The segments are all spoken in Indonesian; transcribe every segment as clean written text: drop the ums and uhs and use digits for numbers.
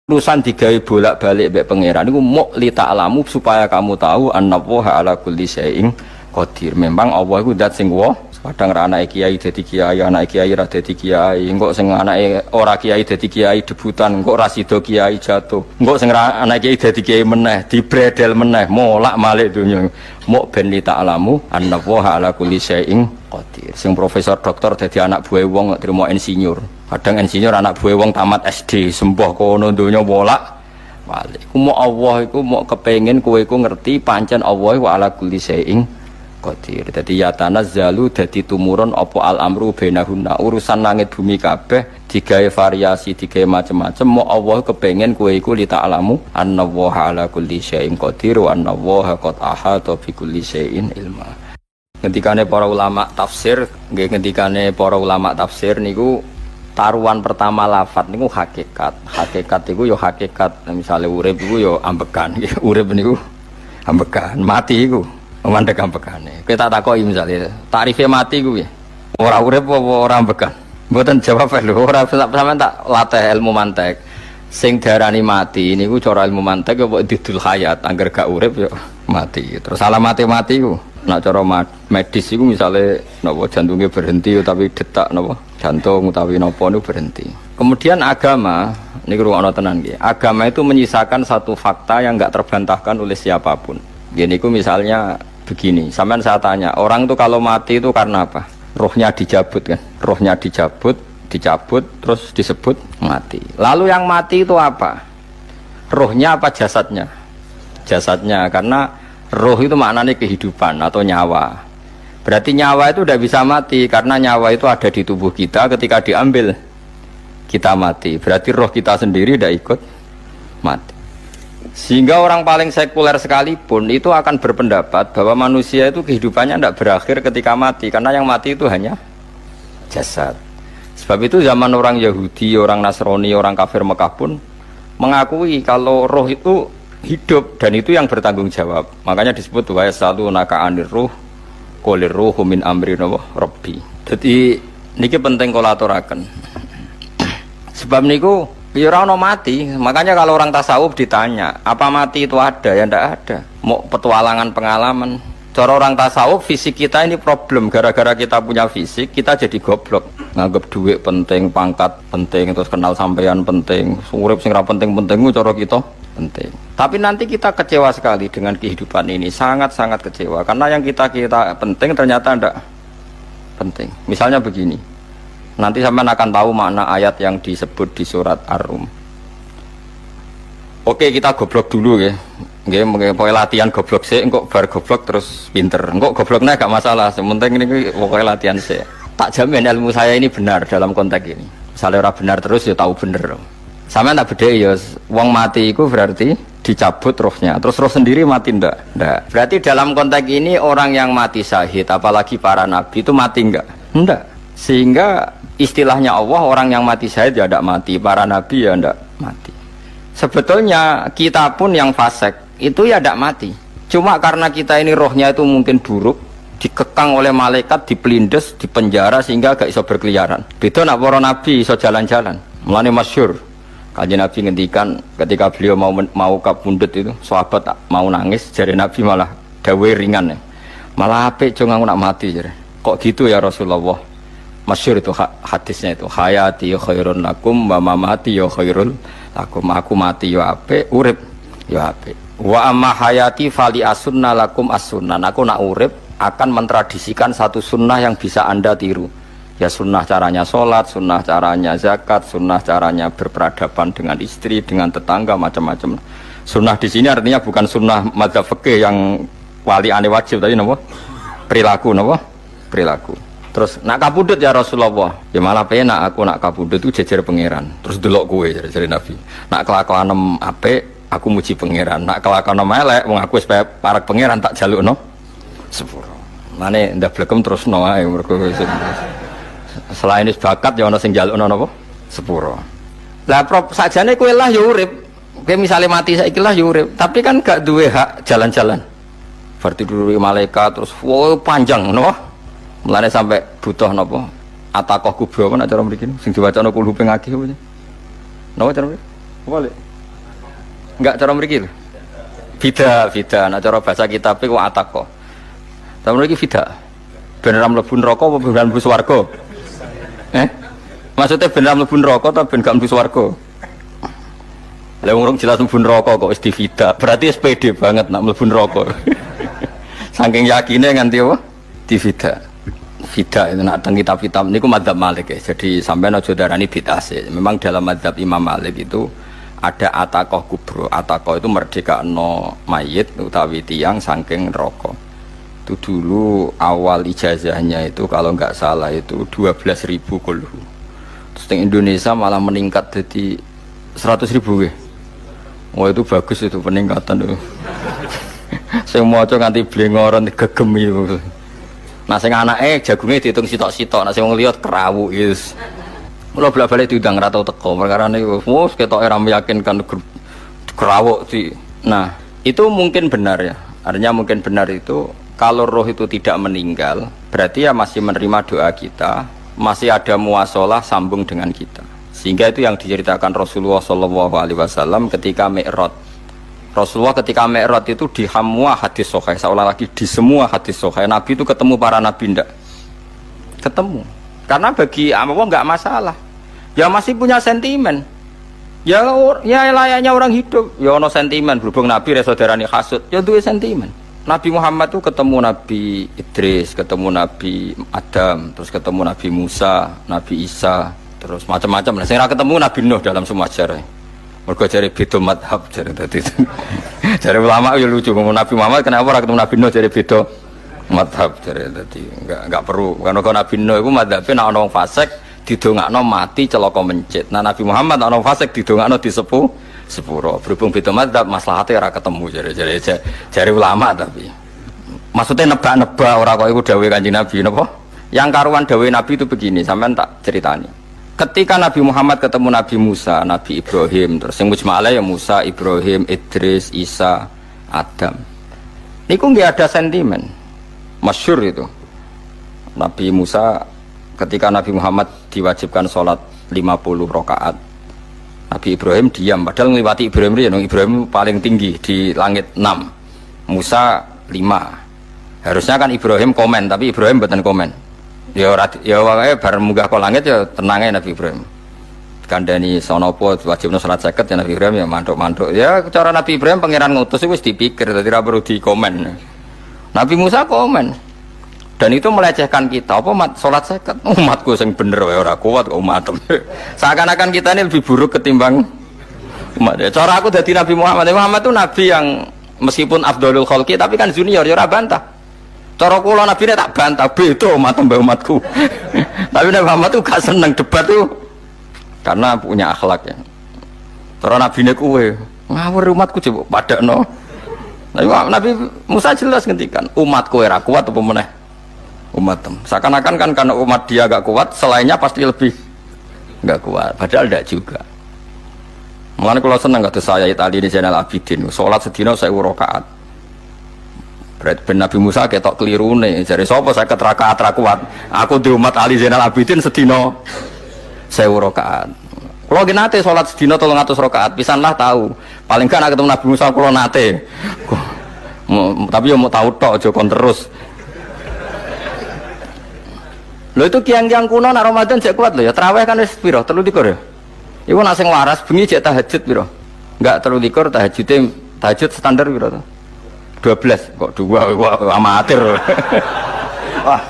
urusan digawe bolak-balik mbek pangeran niku muk li ta'lamu supaya kamu tahu annallaha ala kulli syai'in qadir. Memang Allah iku zat sing kadang ra anake kiai dadi kiai, anake kiai ra dadi kiai, engko sing anake ora kiai dadi kiai debutan, engko ra sida kiai jatuh. Engko sing ra anake kiai dadi kiai meneh, dibredel meneh, molak-malik donya. Muk ben li ta'lamu annallaha ala kulli syai'in qadir. Sing profesor doktor dadi anak buah wong trimo insinyur. Kadang insinyur anak buah wong tamat SD, sembah kono donya bolak-balik. Ku muk Allah iku muk kepengin kowe iku ngerti pancen Allah wa ala kulli syai'in qadir. Dadi ya tanazzalu dadi tumurun apa al amru bainahunna, urusan langit bumi kabeh digawe variasi, digawe macam-macam. Mo Allah kepengin kowe iku li ta'lamu annallaha ala kulli syai'in qadir wa annallaha qad ahata bi kulli syai'in ilma. Ngendikane para ulama tafsir, nggih ngendikane para ulama tafsir niku taruhan pertama lafadz niku hakikat. Hakikat iku ya hakikat, misale urip iku ya ambekan. Urip niku ambekan, mati iku mandek ampekane. Kita takoki misalnya, tarife mati kuwi. Ora urip apa ora ambekan? Mboten jawab lho, ora sampean tak latih ilmu mantek. Sing diarani mati niku cara ilmu mantek apa didul hayat, angger gak urip ya mati. Terus alamat mati ku, nek cara medis iku misale napa jantungnya berhenti tapi detak napa jantung utawi napa niku berhenti. Kemudian agama niku ruwono tenan nggih. Agama itu menyisakan satu fakta yang enggak terbantahkan oleh siapapun. Gini ku misalnya begini, sampean saya tanya, orang tuh kalau mati itu karena apa? Rohnya dicabut kan? Rohnya dicabut, terus disebut mati. Lalu yang mati itu apa? Rohnya apa jasadnya? Jasadnya, karena roh itu maknanya kehidupan atau nyawa. Berarti nyawa itu udah bisa mati, karena nyawa itu ada di tubuh kita, ketika diambil kita mati. Berarti roh kita sendiri udah ikut mati. Sehingga orang paling sekuler sekalipun itu akan berpendapat bahwa manusia itu kehidupannya tidak berakhir ketika mati, karena yang mati itu hanya jasad. Sebab itu zaman orang Yahudi, orang Nasrani, orang kafir Mekah pun mengakui kalau roh itu hidup dan itu yang bertanggung jawab. Makanya disebut wa yasalunaka anir ruh qul ruhu min amri rabbi. Jadi niki penting kula aturaken. Sebab niku ya ora ono mati. Makanya kalau orang tasawuf ditanya, apa mati itu ada? Ya ndak ada. Mau petualangan pengalaman. Cara orang tasawuf, fisik kita ini problem. Gara-gara kita punya fisik, kita jadi goblok. Nganggep duit penting, pangkat penting, terus kenal sampean penting, urip sing ra penting-penting cara kita penting. Tapi nanti kita kecewa sekali dengan kehidupan ini, sangat-sangat kecewa. Karena yang kita penting ternyata ndak penting. Misalnya begini. Nanti sampean akan tahu makna ayat yang disebut di surat Ar-Rum. Oke, kita goblok dulu ya. Nggih, pokoke latihan goblok sik, engko bar goblok terus pinter. Engko gobloknya gak masalah, sementing ini pokoke latihan sik. Tak jamin ilmu saya ini benar dalam konteks ini. Misalnya ora benar terus ya tahu bener. Sampean tak bedhe ya, wong mati iku berarti dicabut rohnya. Terus roh sendiri mati ndak? Ndak. Berarti dalam konteks ini orang yang mati syahid, apalagi para nabi itu mati enggak? Ndak. Sehingga istilahnya Allah, orang yang mati syahid ya tidak mati, para nabi ya tidak mati. Sebetulnya kita pun yang fasik itu ya tidak mati. Cuma karena kita ini rohnya itu mungkin buruk, dikekang oleh malaikat, dipelindes, dipenjara sehingga gak iso berkeliaran. Beda nak para nabi iso jalan-jalan. Mulane masyhur Kanjeng Nabi ngendikan ketika beliau mau kabundut itu, sahabat mau nangis, jare Nabi malah dawe ringan ya. Malah apik jo aku nak mati jare. Kok gitu ya Rasulullah? Masyhur itu hadisnya itu, hayati ya khairun lakum wa mamati ya khairul lakum. Aku mati ya apik, urip ya apik. Wa amma hayati fali asunna lakum as-sunnah. Aku nak urip akan mentradisikan satu sunnah yang bisa Anda tiru. Ya sunnah caranya sholat, sunnah caranya zakat, sunnah caranya berperadaban dengan istri, dengan tetangga, macam-macam. Sunnah di sini artinya bukan sunnah madzhab fikih yang wali ane wajib tadi napa? Perilaku napa? Perilaku. Terus nak kabudut ya Rasulullah, ya malah penak aku nak kabudut itu jejer pangeran. Terus delok kowe jare Nabi. Nak kelakuan apik aku muji pangeran. Nak kelakuan elek wong aku wis parek pangeran tak jalukno sepuro. Mane ndak blekem terusno ae mergo selain is bakat ya ana sing jalukno napa? Sepuro. Lah sajane kowe lah ya urip. Kowe misale mati saiki lah ya urip, tapi kan gak duwe hak jalan-jalan. Berarti dulu malaikat terus panjang napa? Mulane sampai butuh napa? Atakoh kubra apa nek cara mriki sing diwacana kulhu ping akeh apa? Napa cara mriki? Apa lek? Enggak cara mriki lho. Bida. Nah cara bahasa kitab iku ataqo. Cara mriki bida. Ben ora mlebu neraka apa ben mlebu swarga? Maksudnya ben ora mlebu neraka ta ben gak mlebu swarga? Lah wong jelas mlebu neraka kok wis divida. Berarti SPD banget nak mlebu neraka. Saking yakine nganti apa? Divida. Vida itu nak teng kitab-kitab niku madzhab Malik ya. Jadi sampean aja darani bid'ah sih. Memang dalam madzhab Imam Malik itu ada ataqah kubro. Ataqah itu merdekakno mayit utawi tiyang saking neraka. Itu dulu awal ijazahnya itu kalau nggak salah itu 12.000 kulhu. Terus di Indonesia malah meningkat jadi 100.000 ya. Wah itu bagus itu peningkatan itu. Saya mau coba nganti blengoran gegem itu. Nah sing anake jagunge diitung sitok-sitok, nah sing wong liya kerawu wis. Mula bolak-balik diundang ra tau teko, perkara niku wis ketoke ra meyakinkan kerawuk di. Nah, itu mungkin benar ya. Artinya mungkin benar itu kalau roh itu tidak meninggal, berarti ya masih menerima doa kita, masih ada muasalah sambung dengan kita. Sehingga itu yang diceritakan Rasulullah SAW ketika Mi'raj. Rasulullah ketika Mi'raj itu di semua hadis sahih, seolah lagi di semua hadis sahih Nabi itu ketemu para nabi ndak? Ketemu. Karena bagi Allah nggak masalah. Ya masih punya sentimen. Ya layaknya orang hidup. Ya ono sentimen berhubung Nabi saudarane hasud, ya duwe sentimen. Nabi Muhammad itu ketemu Nabi Idris, ketemu Nabi Adam, terus ketemu Nabi Musa, Nabi Isa, terus macam-macam. Nah, saya ketemu Nabi Nuh dalam semua sejarah. Mergo jare beda madhab jare dadi. Jare ulama ya lucu ngomong Nabi Muhammad kenapa ora ketemu Nabi Nuh jare beda madhab jare dadi enggak perlu. Karena Nabi Nuh iku madhabe nek ana wong fasik didongakno mati celaka mencit. Nah Nabi Muhammad ana wong fasik didongakno sepuro. Berhubung beda madhab maslahate ora ketemu jare ulama tapi. Maksudnya nebak-nebak ora kok iku dawuhe Kanjeng Nabi napa? Yang karuan dawuhe Nabi itu begini, sampean tak ceritani. Ketika Nabi Muhammad ketemu Nabi Musa, Nabi Ibrahim, terus yang mujma'ala ya Musa, Ibrahim, Idris, Isa, Adam. Niku nggak ada sentimen, masyhur itu. Nabi Musa ketika Nabi Muhammad diwajibkan sholat 50 rakaat, Nabi Ibrahim diam, padahal ngliwati Ibrahim ya, Ibrahim paling tinggi di langit 6, Musa 5. Harusnya kan Ibrahim komen, tapi Ibrahim bukan komen. Ya wae bar munggah ke langit ya tenange Nabi Ibrahim. Kandhani sonopo wajibna salat 50 ya Nabi Ibrahim ya mantuk-mantuk. Ya cara Nabi Ibrahim pangeran ngutus wis dipikir dadi ra perlu dikomen. Nabi Musa komen. Dan itu melecehkan kita. Apa salat 50? Umatku sing bener wae ora kuat kok umat. Seakan-akan kita ini lebih buruk ketimbang umat. Ya, cara aku dadi Nabi Muhammad. Muhammad itu nabi yang meskipun afdhalul khalqi tapi kan junior ya ora bantah. Cara kula Nabi tak bantah beda umatku. Tapi Nabi Muhammad tuh gak seneng debat tuh karena punya akhlak ya. Cara Nabi ne kuwe ngawur umatku coba padakno. Nabi Musa jelas ngendikan umatku ora kuat apa meneh umatem. Seakan-akan kan karena umat dia gak kuat, selainnya pasti lebih gak kuat. Padahal tidak juga. Mulane kula seneng kados saya Itali di Zainal Abidin, salat sedina 1000 rakaat. Ben Nabi Musa ketok kelirune jare sapa 50 rakaat ra kuat. Aku di umat Ali Zainal Abidin sedina 1000 rakaat. Kula nggih nate salat sedina 300 rakaat, pisanlah tahu. Paling kan ketemu Nabi Musa kula nate. Tapi yo mau tahu tok aja kon terus. Lho itu kiang-kiang kuno nek Ramadan jek kuat lho ya. Tarawih kan wis piro? 3 ya. Iku nek sing waras bengi jek tahajud piro? Enggak 3 tahajud standar piro to? 12 kok 2 amatir. Wah.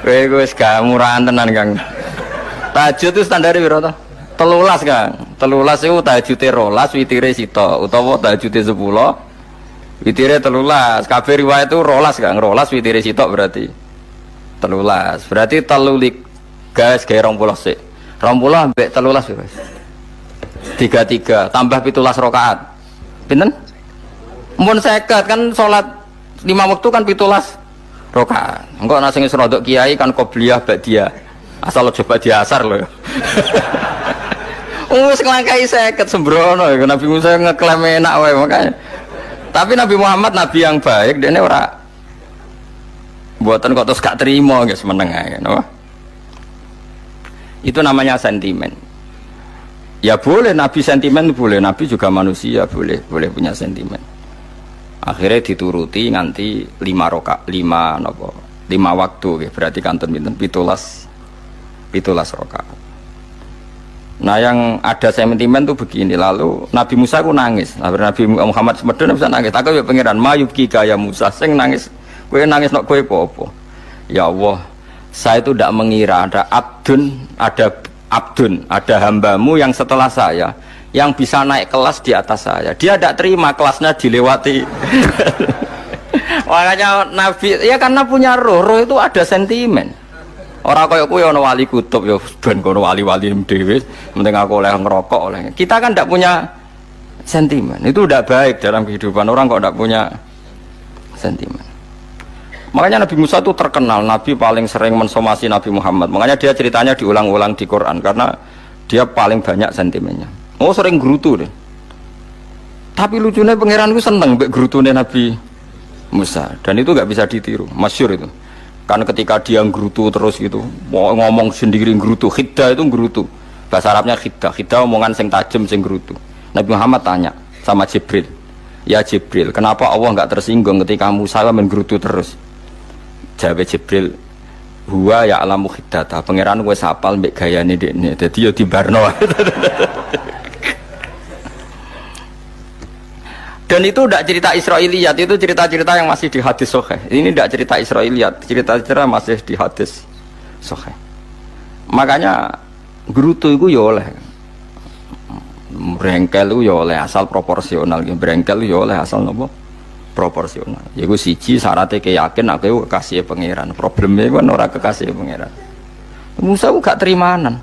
Kowe wis gak murahan tenan, Kang. Tahajud itu standar piro to? 13, Kang. 13 iku tahajude 12, witire sita utawa tahajude 10, witire 13. Kabeh riwayat itu 12, Kang. 12 witire sita berarti 13. Berarti 3 guys gawe 20 sik. 20 ambek 13 wis. 33 tambah 17 rakaat. Pinten? Mun 50 kan salat 5 waktu kan 17 rakaat. Engko ana sing rodok kiai kan qobliyah ba'diyah. Asal coba diasar lho. Wis nglangkai 50 sembrono Nabi Musa ngeklaim enak wae makanya. Tapi Nabi Muhammad nabi yang baik dene ora mboten kok terus gak terima guys meneng ae napa. Itu namanya sentimen. Ya boleh Nabi sentimen boleh, Nabi juga manusia boleh punya sentimen. Akhirnya dituruti nganti 5 waktu, okay. Berarti kantun pinten 17 rakaat. Nah yang ada sentimen tuh begini, lalu Nabi Musa ku nangis, Nabi Muhammad semedon bisa nangis. Aku ya pangeran mayubki kaya Musa, sing nangis, kowe nangis nok kowe apa? Ya Allah, saya itu tidak mengira ada ada hambamu yang setelah saya yang bisa naik kelas di atas saya. Dia tidak terima kelasnya dilewati. Makanya Nabi ya karena punya roh itu ada sentimen. Orang kaya kowe ana wali kutub ya ben kono wali-wali dhewe, penting aku oleh ngerokok oleh. Kita kan tidak punya sentimen. Itu tidak baik dalam kehidupan orang kok tidak punya sentimen. Makanya Nabi Musa itu terkenal, Nabi paling sering mensomasi Nabi Muhammad. Makanya dia ceritanya diulang-ulang di Quran karena dia paling banyak sentimennya. Oh sering gerutu deh. Tapi lucunya pangeran itu seneng mbek gerutune Nabi Musa dan itu nggak bisa ditiru, masyhur itu. Karena ketika dia gerutu terus gitu, mau ngomong sendiri gerutu, khiddah itu gerutu. Bahasa Arabnya khiddah omongan sing tajem sing gerutu. Nabi Muhammad tanya sama Jibril, ya Jibril, kenapa Allah nggak tersinggung ketika Musa menggerutu terus? Jawab Jibril, huwa ya alamu khiddata, pangeran gue sapal mbek gayane dekne, dadi yo dibarno. Dan itu tidak cerita Israiliyat, itu cerita-cerita yang masih di hadis sahih. Ini tidak cerita Israiliyat, cerita-cerita masih di hadis sahih. Makanya gerutu itu ya oleh brengkel itu ya oleh asal proporsional, brengkel itu ya oleh asal nopo proporsional. Yaiku siji syaratnya keyakin aku kekasih pangeran. Problemnya kan orang kekasih pangeran. Musa itu gak terimanan.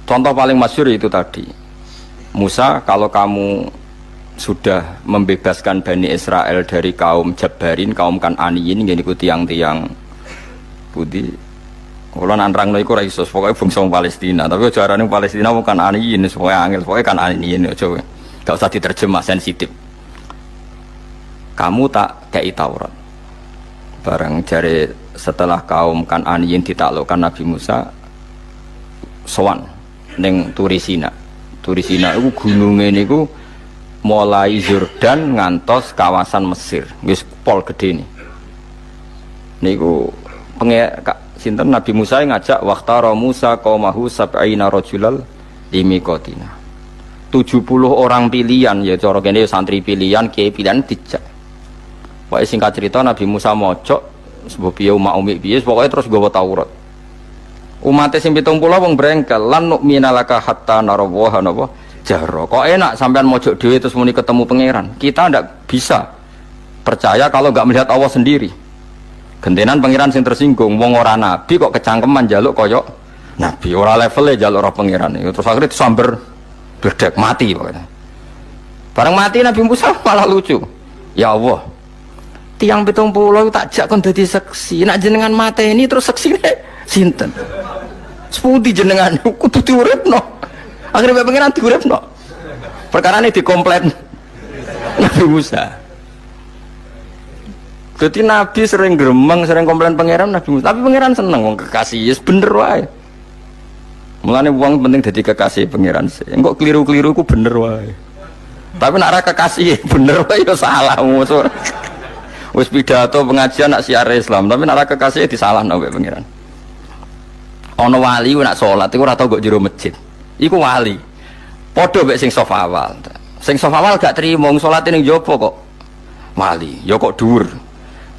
Contoh paling masyhur itu tadi. Musa, kalau kamu sudah membebaskan Bani Israel dari kaum Jabbarin, kaum Kan'aniyin, ngene iku tiang-tiang budi. Kalau nanrangno iku ora iso, pokoke bangsa Palestina, tapi aja arane Palestina bukan Kan'aniyin, pokoke angel, pokoke Kan'aniyin aja. Gak usah diterjemah sensitif. Kamu tak kei Taurat. Bareng jare setelah kaum Kan'aniyin ditaklukkan Nabi Musa sowan ning Turisina. Turisina iku gununge niku mulai Yordan ngantos kawasan Mesir. Wis pol gede nih. Niku sinten Nabi Musa ngajak waqtara Musa qaumahu sab'ina rajulal limiqatina. 70 orang pilihan ya cara kene santri pilihan, kiai pilihan dijak. Pokoke singkat cerita Nabi Musa mojok sebab piye umat umi piye pokoke terus nggawa Taurat. Umate sing 70 wong brengkel lan nu'mina laka hatta narawaha napa jahra. Kok enak sampean mojok dhewe terus muni ketemu pangeran. Kita ndak bisa percaya kalau enggak melihat Allah sendiri. Gentenan pangeran sing tersinggung wong ora nabi kok kecangkeman njaluk kaya nabi, ora levele njaluk roh pangeran. Terus akhirnya disamber bledek mati pokoknya. Bareng mati Nabi Musa malah lucu. Ya Allah, tiang 70 tak jak kon dadi seksi. Nek jenengan mateni terus seksine sinten? Sepundi jenengan kudu diuripno. Akhirnya pangeran diuripno. Perkarane dikomplain Nabi Musa. Jadi Nabi sering gremeng, sering komplain pangeran Nabi Musa. Tapi pangeran seneng wong kekasih, yes bener wae. Mulane wong penting dadi kekasih pangeran sih. Engko keliru-keliru ku bener wae. Tapi nek ora kekasih bener wae ya salah musuh. Wis pidato pengajian nak siar Islam, tapi nek ora kekasih disalahno mbek pangeran. Ana wali nak salat iku ora tau kok jero masjid. Iku wali. Padha mbek sing saf awal. Sing saf awal gak trimo salate ning jaba kok wali. Ya kok dhuwur.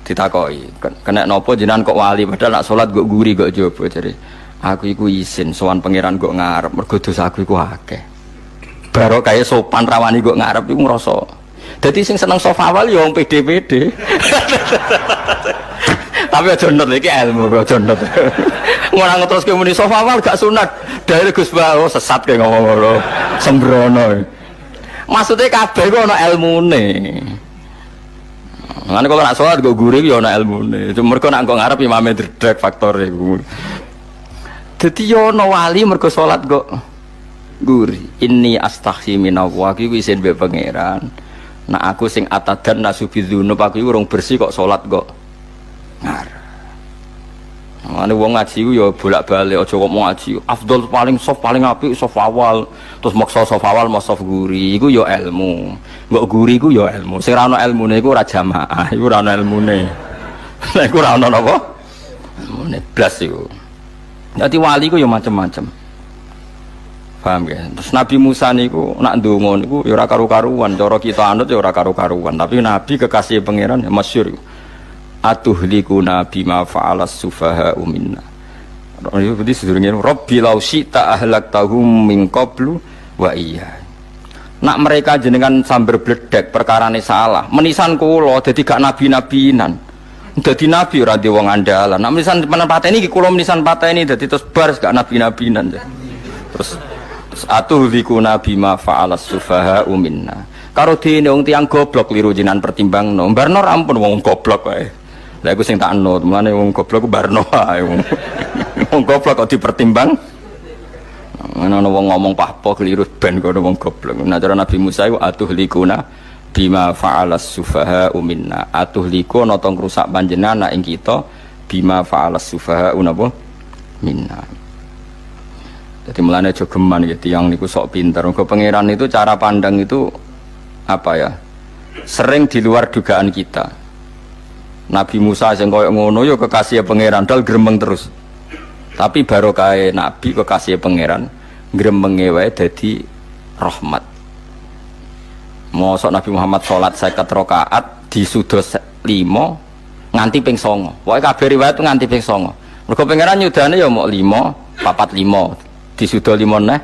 Ditakoki, kena napa jenengan kok wali padahal nak salat kok guri kok jaba jare. Aku iku izin sowan pangeran kok ngarep mergo dosaku iku akeh. Barok kaya sopan rawani kok ngarep iku ngrasa. Dadi sing seneng saf awal ya wong pede-pede. Tapi aja nut iki ilmu aja nut. Ora ngeteruske muni saf awal gak sunat. Dae Gus Bawo sesat kaya ngomong ngono. Sembrono. Maksudnya kabeh kok ana ilmune. Ngene kok nak salat kok guri ya ana ilmune. Cuma mergo nak kok ngarep imame dredeg faktor iku. Dadi yo ana wali mergo salat kok guri. Inni astaghfi minallah iki isin mbek pangeran. Nah aku sing atadan nasubidzunub aku urung bersih kok salat kok ngarep. Ane wong ngaji ku ya bolak-balik aja kok mau ngaji. Afdol paling soft paling apik soft awal, terus maksa soft awal mau soft guri iku ya ilmu. Mbok guri iku ya ilmu. Sing ora ana ilmune iku ora jamaah, iku ora ana ilmune. Nek ora ana napa? Ilmune blas iku. Dadi wali ku ya macam-macam. Paham ya? Terus Nabi Musa niku nak ndonga niku ya ora karu-karuan, cara kita anut ya ora karu-karuan, tapi Nabi kekasih pangeran ya masyhur iku. Atuhlikuna bima fa'alas sufaha minna. Itu berarti sedurunge Rabbi law syi'ta ahlaktahum min qablu wa iya. Nak mereka jenengan sambar bledek perkarane salah. Menisan kula dadi gak nabi-nabinan. Dadi nabi ora di wong andalan. Nak menisan pateni iki kula menisan pateni dadi terus bar gak nabi-nabinan. Terus atuhlikuna bima fa'alas sufaha minna. Karo dene wong tiyang goblok liru jenengan pertimbangno. Barno ampun wong goblok wae. Lah iku sing tak anut, mulane wong goblok ku barno ae wong. Wong goblok kok dipertimbang. Ana wong ngomong pahpo keliru ben kono wong goblok. Nah cara Nabi Musa iku atuhlikuna bima fa'alas sufaha minna. Atuhlikuna to ngrusak panjenengan ing kita bima fa'alas sufaha napa minna. Jadi mulane aja geman ya tiyang niku sok pinter. Mergo pangeran itu cara pandang itu apa ya? Sering di luar dugaan kita. Nabi Musa sing koyo ngono ya kekasih pangeran dal gremeng terus. Tapi barokah Nabi kekasih pangeran gremenge wae dadi rahmat. Mosok Nabi Muhammad salat 50 rakaat disudos 5 nganti ping 9. Pokoke kabeh riwayat nganti ping 9. Mergo pangeran nyudane ya mok 5, 45 disudo 5 neh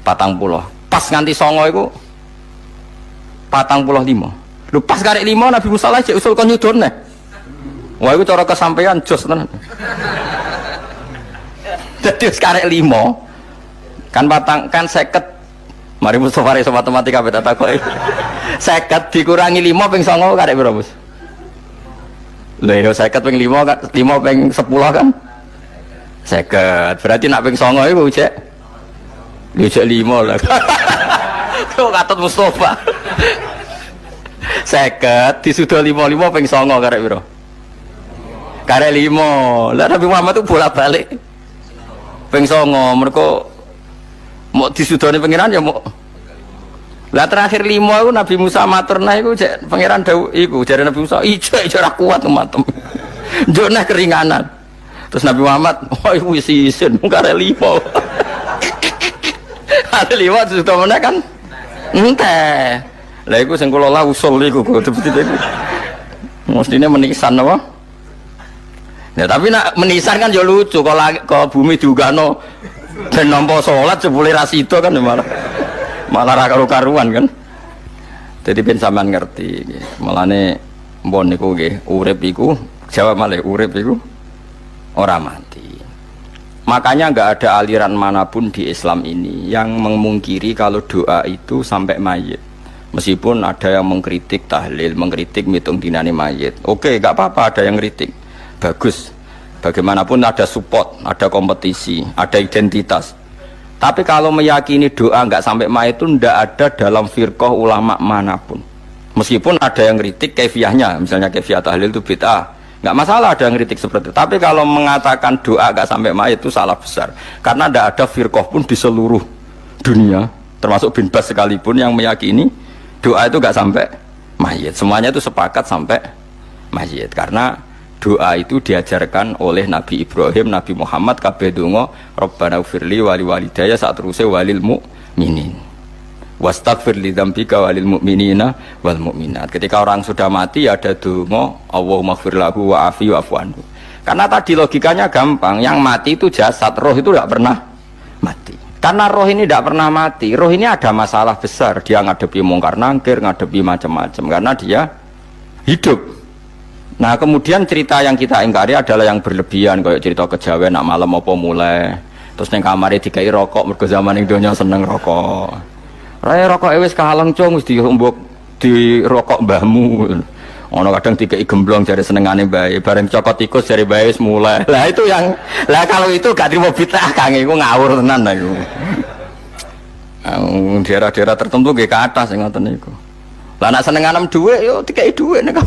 40. Pas nganti 9 iku 45. Lho pas karek 5 Nabi Musa lagi usul kon nyudon neh. Wah itu cara kesampaian jos tenan. Jadi sekarang 5 kan batang kan 50. Mari Mustafa iso matematika beta takoki. 50 dikurangi 5 ping 9 karek piro, Bos? Lha yo 50 ping 5 kan 5 ping 10 kan? 50. Berarti nak ping 9 iku cek. Lho cek 5 lah. Kok katut Mustafa. 50 disudah 5 ping 9 karek piro? Karek 5. Lah Nabi Muhammad itu bolak-balik. Ping 9 mergo mau disudone pangeran ya mau. Lah terakhir 5 iku Nabi Musa matur nah iku cek pangeran dawuh iku jare Nabi Musa ijo ora kuat matem. Njuk nah keringanan. Terus Nabi Muhammad, "Oh iku wis isin karek 5." Karek 5 disudah meneh kan. Enteh. Lah iku sing kula usul iku betul-betul iku. Mestine menisan apa? Ya tapi nak menisan kan ya lucu kalau ke bumi diugano dan nampa salat jebule ra sida kan malah ra karo-karuan kan. Jadi ben sampean ngerti nggih. Mulane mbon niku nggih urip iku jawab malih urip iku ora mati. Makanya enggak ada aliran manapun di Islam ini yang memungkiri kalau doa itu sampai mayit. Meskipun ada yang mengkritik tahlil, mengkritik mitung dinane mayit. Oke, enggak apa-apa ada yang kritik. Bagus, bagaimanapun ada support, ada kompetisi, ada identitas. Tapi kalau meyakini doa nggak sampai mayit itu ndak ada dalam firqah ulama manapun. Meskipun ada yang kritik kefiahnya, misalnya kefiah tahlil itu bid'ah, nggak masalah ada yang kritik seperti itu. Tapi kalau mengatakan doa nggak sampai mayit itu salah besar, karena ndak ada firqah pun di seluruh dunia, termasuk bin Bas sekalipun yang meyakini doa itu nggak sampai mayit. Semuanya itu sepakat sampai mayit, karena doa itu diajarkan oleh Nabi Ibrahim, Nabi Muhammad kabeh donga Rabbana firli wali walidayya saat teruse walil mu'minin wastaghfir li dzambika walil mu'minina wal mu'minat. Ketika orang sudah mati ada donga Allahumma ighfir lahu wa afi wa'fu anhu. Karena tadi logikanya gampang, yang mati itu jasad, roh itu tidak pernah mati. Karena roh ini tidak pernah mati, roh ini ada masalah besar, dia ngadepi mungkar nangkir, ngadepi macam-macam karena dia hidup. Nah kemudian cerita yang kita ingkari adalah yang berlebihan, kayak cerita kejawen nak malam apa mulai terus neng kamar dikai rokok mergo zaman ning donya seneng rokok. Raya rokok wis kahalang cung wis diombok di rokok mbahmu. Ono kadang dikai gemblong jare senengane bae, bareng cokot tikus jare bae wis mulai. Lah itu yang lah kalau itu gak trimo bid'ah Kang iku ngawur tenan lah iku. Daerah-daerah tertentu nggih ke atas sing ngoten niku. Lah nak senenganem dhuwit yo dikai dhuwit nek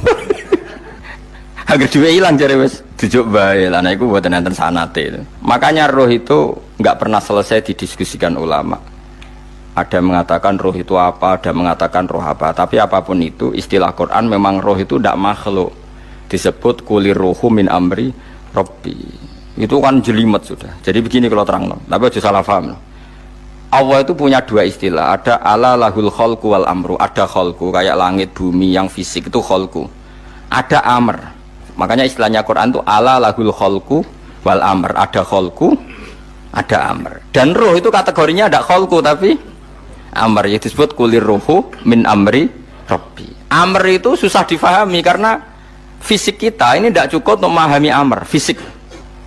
Agar duwe ilang jare wis dijuk bae. Lah niku mboten enten sanate. Makanya roh itu enggak pernah selesai didiskusikan ulama. Ada mengatakan roh itu apa, ada mengatakan roh apa. Tapi apapun itu, istilah Quran memang roh itu tidak makhluk. Disebut kulir ruhu min amri Rabbi. Itu kan jelimet sudah. Jadi begini kalau terang, tapi aja salah paham. Allah itu punya dua istilah. Ada ala lahul khalqu wal amru. Ada khalqu kayak langit bumi yang fisik itu khalqu. Ada amr. Makanya istilahnya Quran itu ala lahul khalqu wal amr. Ada khalqu, ada amr. Dan roh itu kategorinya ada khalqu tapi amr, yang disebut kulir ruhu min amri Rabbi. Amr itu susah difahami karena fisik kita ini tidak cukup untuk memahami amr fisik.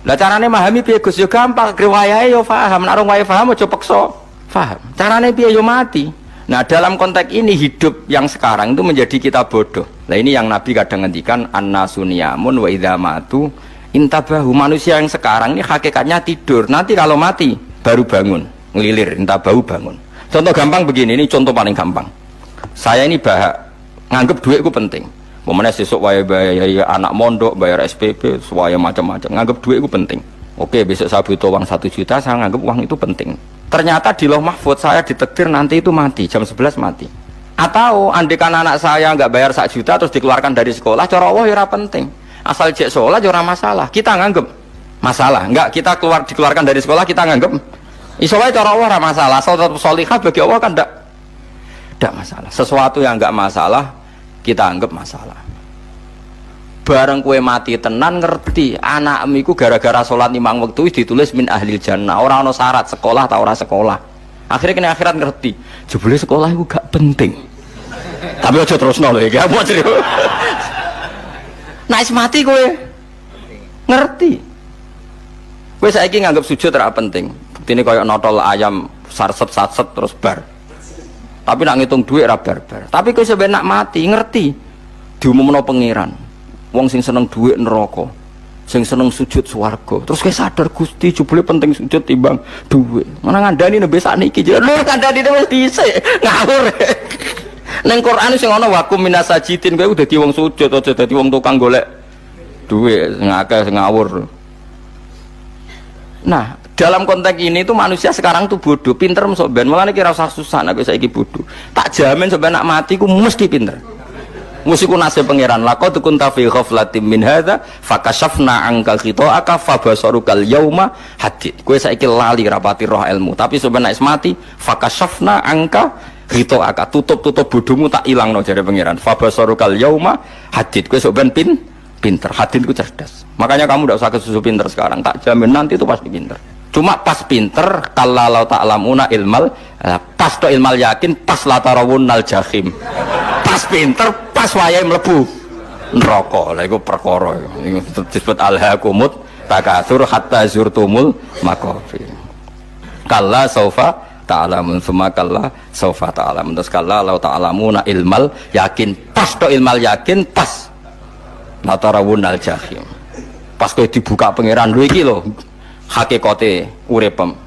Lah carane memahami piye Gus? Yo gampang, riwayahe yo paham. Nek ora paham aja peksa paham. Carane piye yo mati. Nah, dalam konteks ini hidup yang sekarang itu menjadi kita bodoh. Nah, ini yang Nabi kadang ngendikan annasuniyamun wa idza matu intabahu. Manusia yang sekarang ini hakikatnya tidur. Nanti kalau mati baru bangun, ngelilir, intabahu bangun. Contoh gampang begini, ini contoh paling gampang. Saya ini nganggep duit itu penting. Momennya sesuk bayar anak mondok, bayar SPP, semuanya macam-macam. Nganggep duit itu penting. Oke, besok saya butuh uang 1 juta, saya nganggep uang itu penting. Ternyata di Lauh Mahfudz saya ditakdir nanti itu mati, jam 11 mati. Atau andikan anak saya nggak bayar 1 juta terus dikeluarkan dari sekolah, cara Allah ya penting. Asal cek sholat ya masalah. Kita nganggep masalah. Enggak, kita dikeluarkan dari sekolah kita nganggep isowa cara Allah tidak masalah, asal tetap sholihah bagi Allah kan tidak masalah. Sesuatu yang enggak masalah kita anggap masalah. Bareng kue mati tenan ngerti anakmu iku gara-gara sholat 5 waktu ditulis min ahlil jannah. Orang ono syarat sekolah atau ora sekolah. Akhirnya kena akhirat ngerti. Jebule sekolah itu gak penting. Tapi aja terusno lho iki. Apa serius? Nah, mati kue ngerti. Kue saiki nganggap sujud ora penting. Ini kayak notol ayam sarset terus bar. Tapi nak ngitung duit ra bar. Tapi kau sebenarnya nak mati ngerti diumumno pangeran. Wong sing seneng duit neraka, sing seneng sujud swarga. Terus kau sadar Gusti jebule penting sujud timbang duit. Mana ngandani nembe sakniki jare lho kandhani wis dhisik ngawur. Nang Quran sing ana wakum minasajidin kowe dadi wong sujud aja dadi wong tukang golek duit ngakeh ngawur. Nah, dalam konteks ini tuh manusia sekarang tuh bodoh, pinter masuk ben. Malah kira usah susah, nak saya bodoh. Tak jamin sampai nak mati, ku mesti pinter. Mesti ku nasib pangeran. Laqad kunta fi ghaflatin min hadza, fakashafna anka khita'aka fabasarukal yauma hadid. Kowe saiki lali rapati roh ilmu, tapi sampai nak mati, fakashafna anka khita'aka. Tutup bodohmu tak ilangno jare pangeran. Fabasarukal yauma hadid. Kowe sok ben pinter. Hadid ku cerdas. Makanya kamu tidak usah kesusu pinter sekarang. Tak jamin nanti itu pasti pinter. Cuma pas pinter kalau ta'lamuna ilmal pas to ilmal yakin pas latarawunnal jahim. Pas pinter pas wayahe mlebu neraka. Lha iku perkara iku disebut alhaqumut takatsur hatta zurtumul maqabir. Kalla saufa ta'lamun summa kalla saufa ta'lamun. Terus kalla law ta'lamuna ilmal yakin pas to ilmal yakin pas latarawunnal jahim. Pas kowe dibuka pangeran lho iki lho hakikate uripem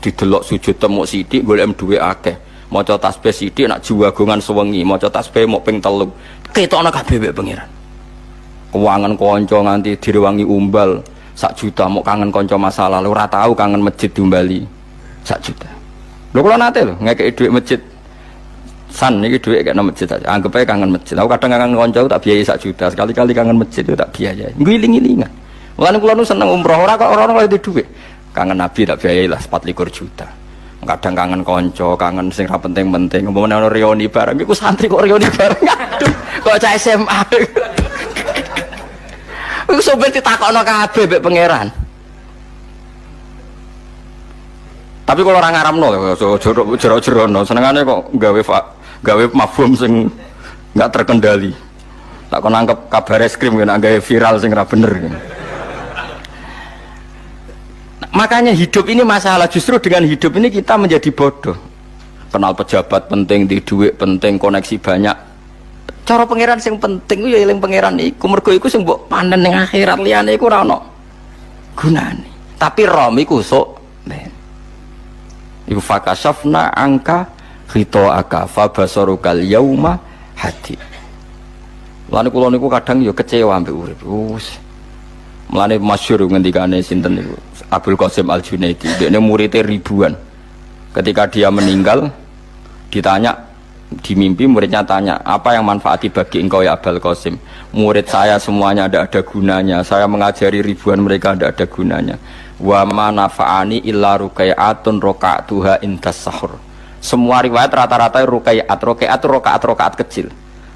didelok sujud temuk sithik golek duwe akeh maca tasbih sithik nak jiwagongan sewengi maca tasbih mok ping 3 ketokno kabeh mek pangeran keuangan kanca nganti direwangi umbal 1 juta mok kangen kanca masa lalu ora tau kangen masjid diumbali 1 juta lho kula nate lho ngekeki dhuwit masjid san niki dhuwit kek nang masjid aja anggap ae kangen masjid aku kadang kangen kanca tak biayai 1 juta sekali-kali kangen masjid itu tak biayai ngiling-ngilingan. Mulane kula nu seneng umroh ora kok ora itu duit. Kangen Nabi tak biayai lah 24 juta. Kadang kangen kanca, kangen sing ra penting-penting. Umpamane ana reuni bareng iku santri kok reuni bareng. Aduh, kok cah SMA. Iku sampe ditakokno kabeh mek pangeran. Tapi kalau orang ngaramno jero-jerono senengane kok gawe mafhum sing enggak terkendali. Tak kon nangkep kabar eskrim nek gawe viral sing ra bener. Makanya hidup ini masalah, justru dengan hidup ini kita menjadi bodoh. Kenal pejabat penting, di duit penting, koneksi banyak. Cara pangeran sing penting ya eling pangeran iku, mergo iku sing mbok panen ning akhirat liyane iku ora ono gunane. Tapi rom iku sok ben. Iku fakashafna angka khita'aka fa basarukal yauma hadid. Mulane kula niku kadang ya kecewa ambek urip. Mulane masyhur ngendikane sinten niku Abdul Qasim Al Junaidi, dekne muridé ribuan. Ketika dia meninggal ditanya di mimpi, muridnya tanya, apa yang manfaati bagi engkau ya Abdul Qasim? Murid saya semuanya ada gunanya, saya mengajari ribuan mereka ada gunanya. Wa ma nafa'ani illa ruqai'atun raqa'tuha indas sahur. Semua riwayat rata-rata rakaat kecil,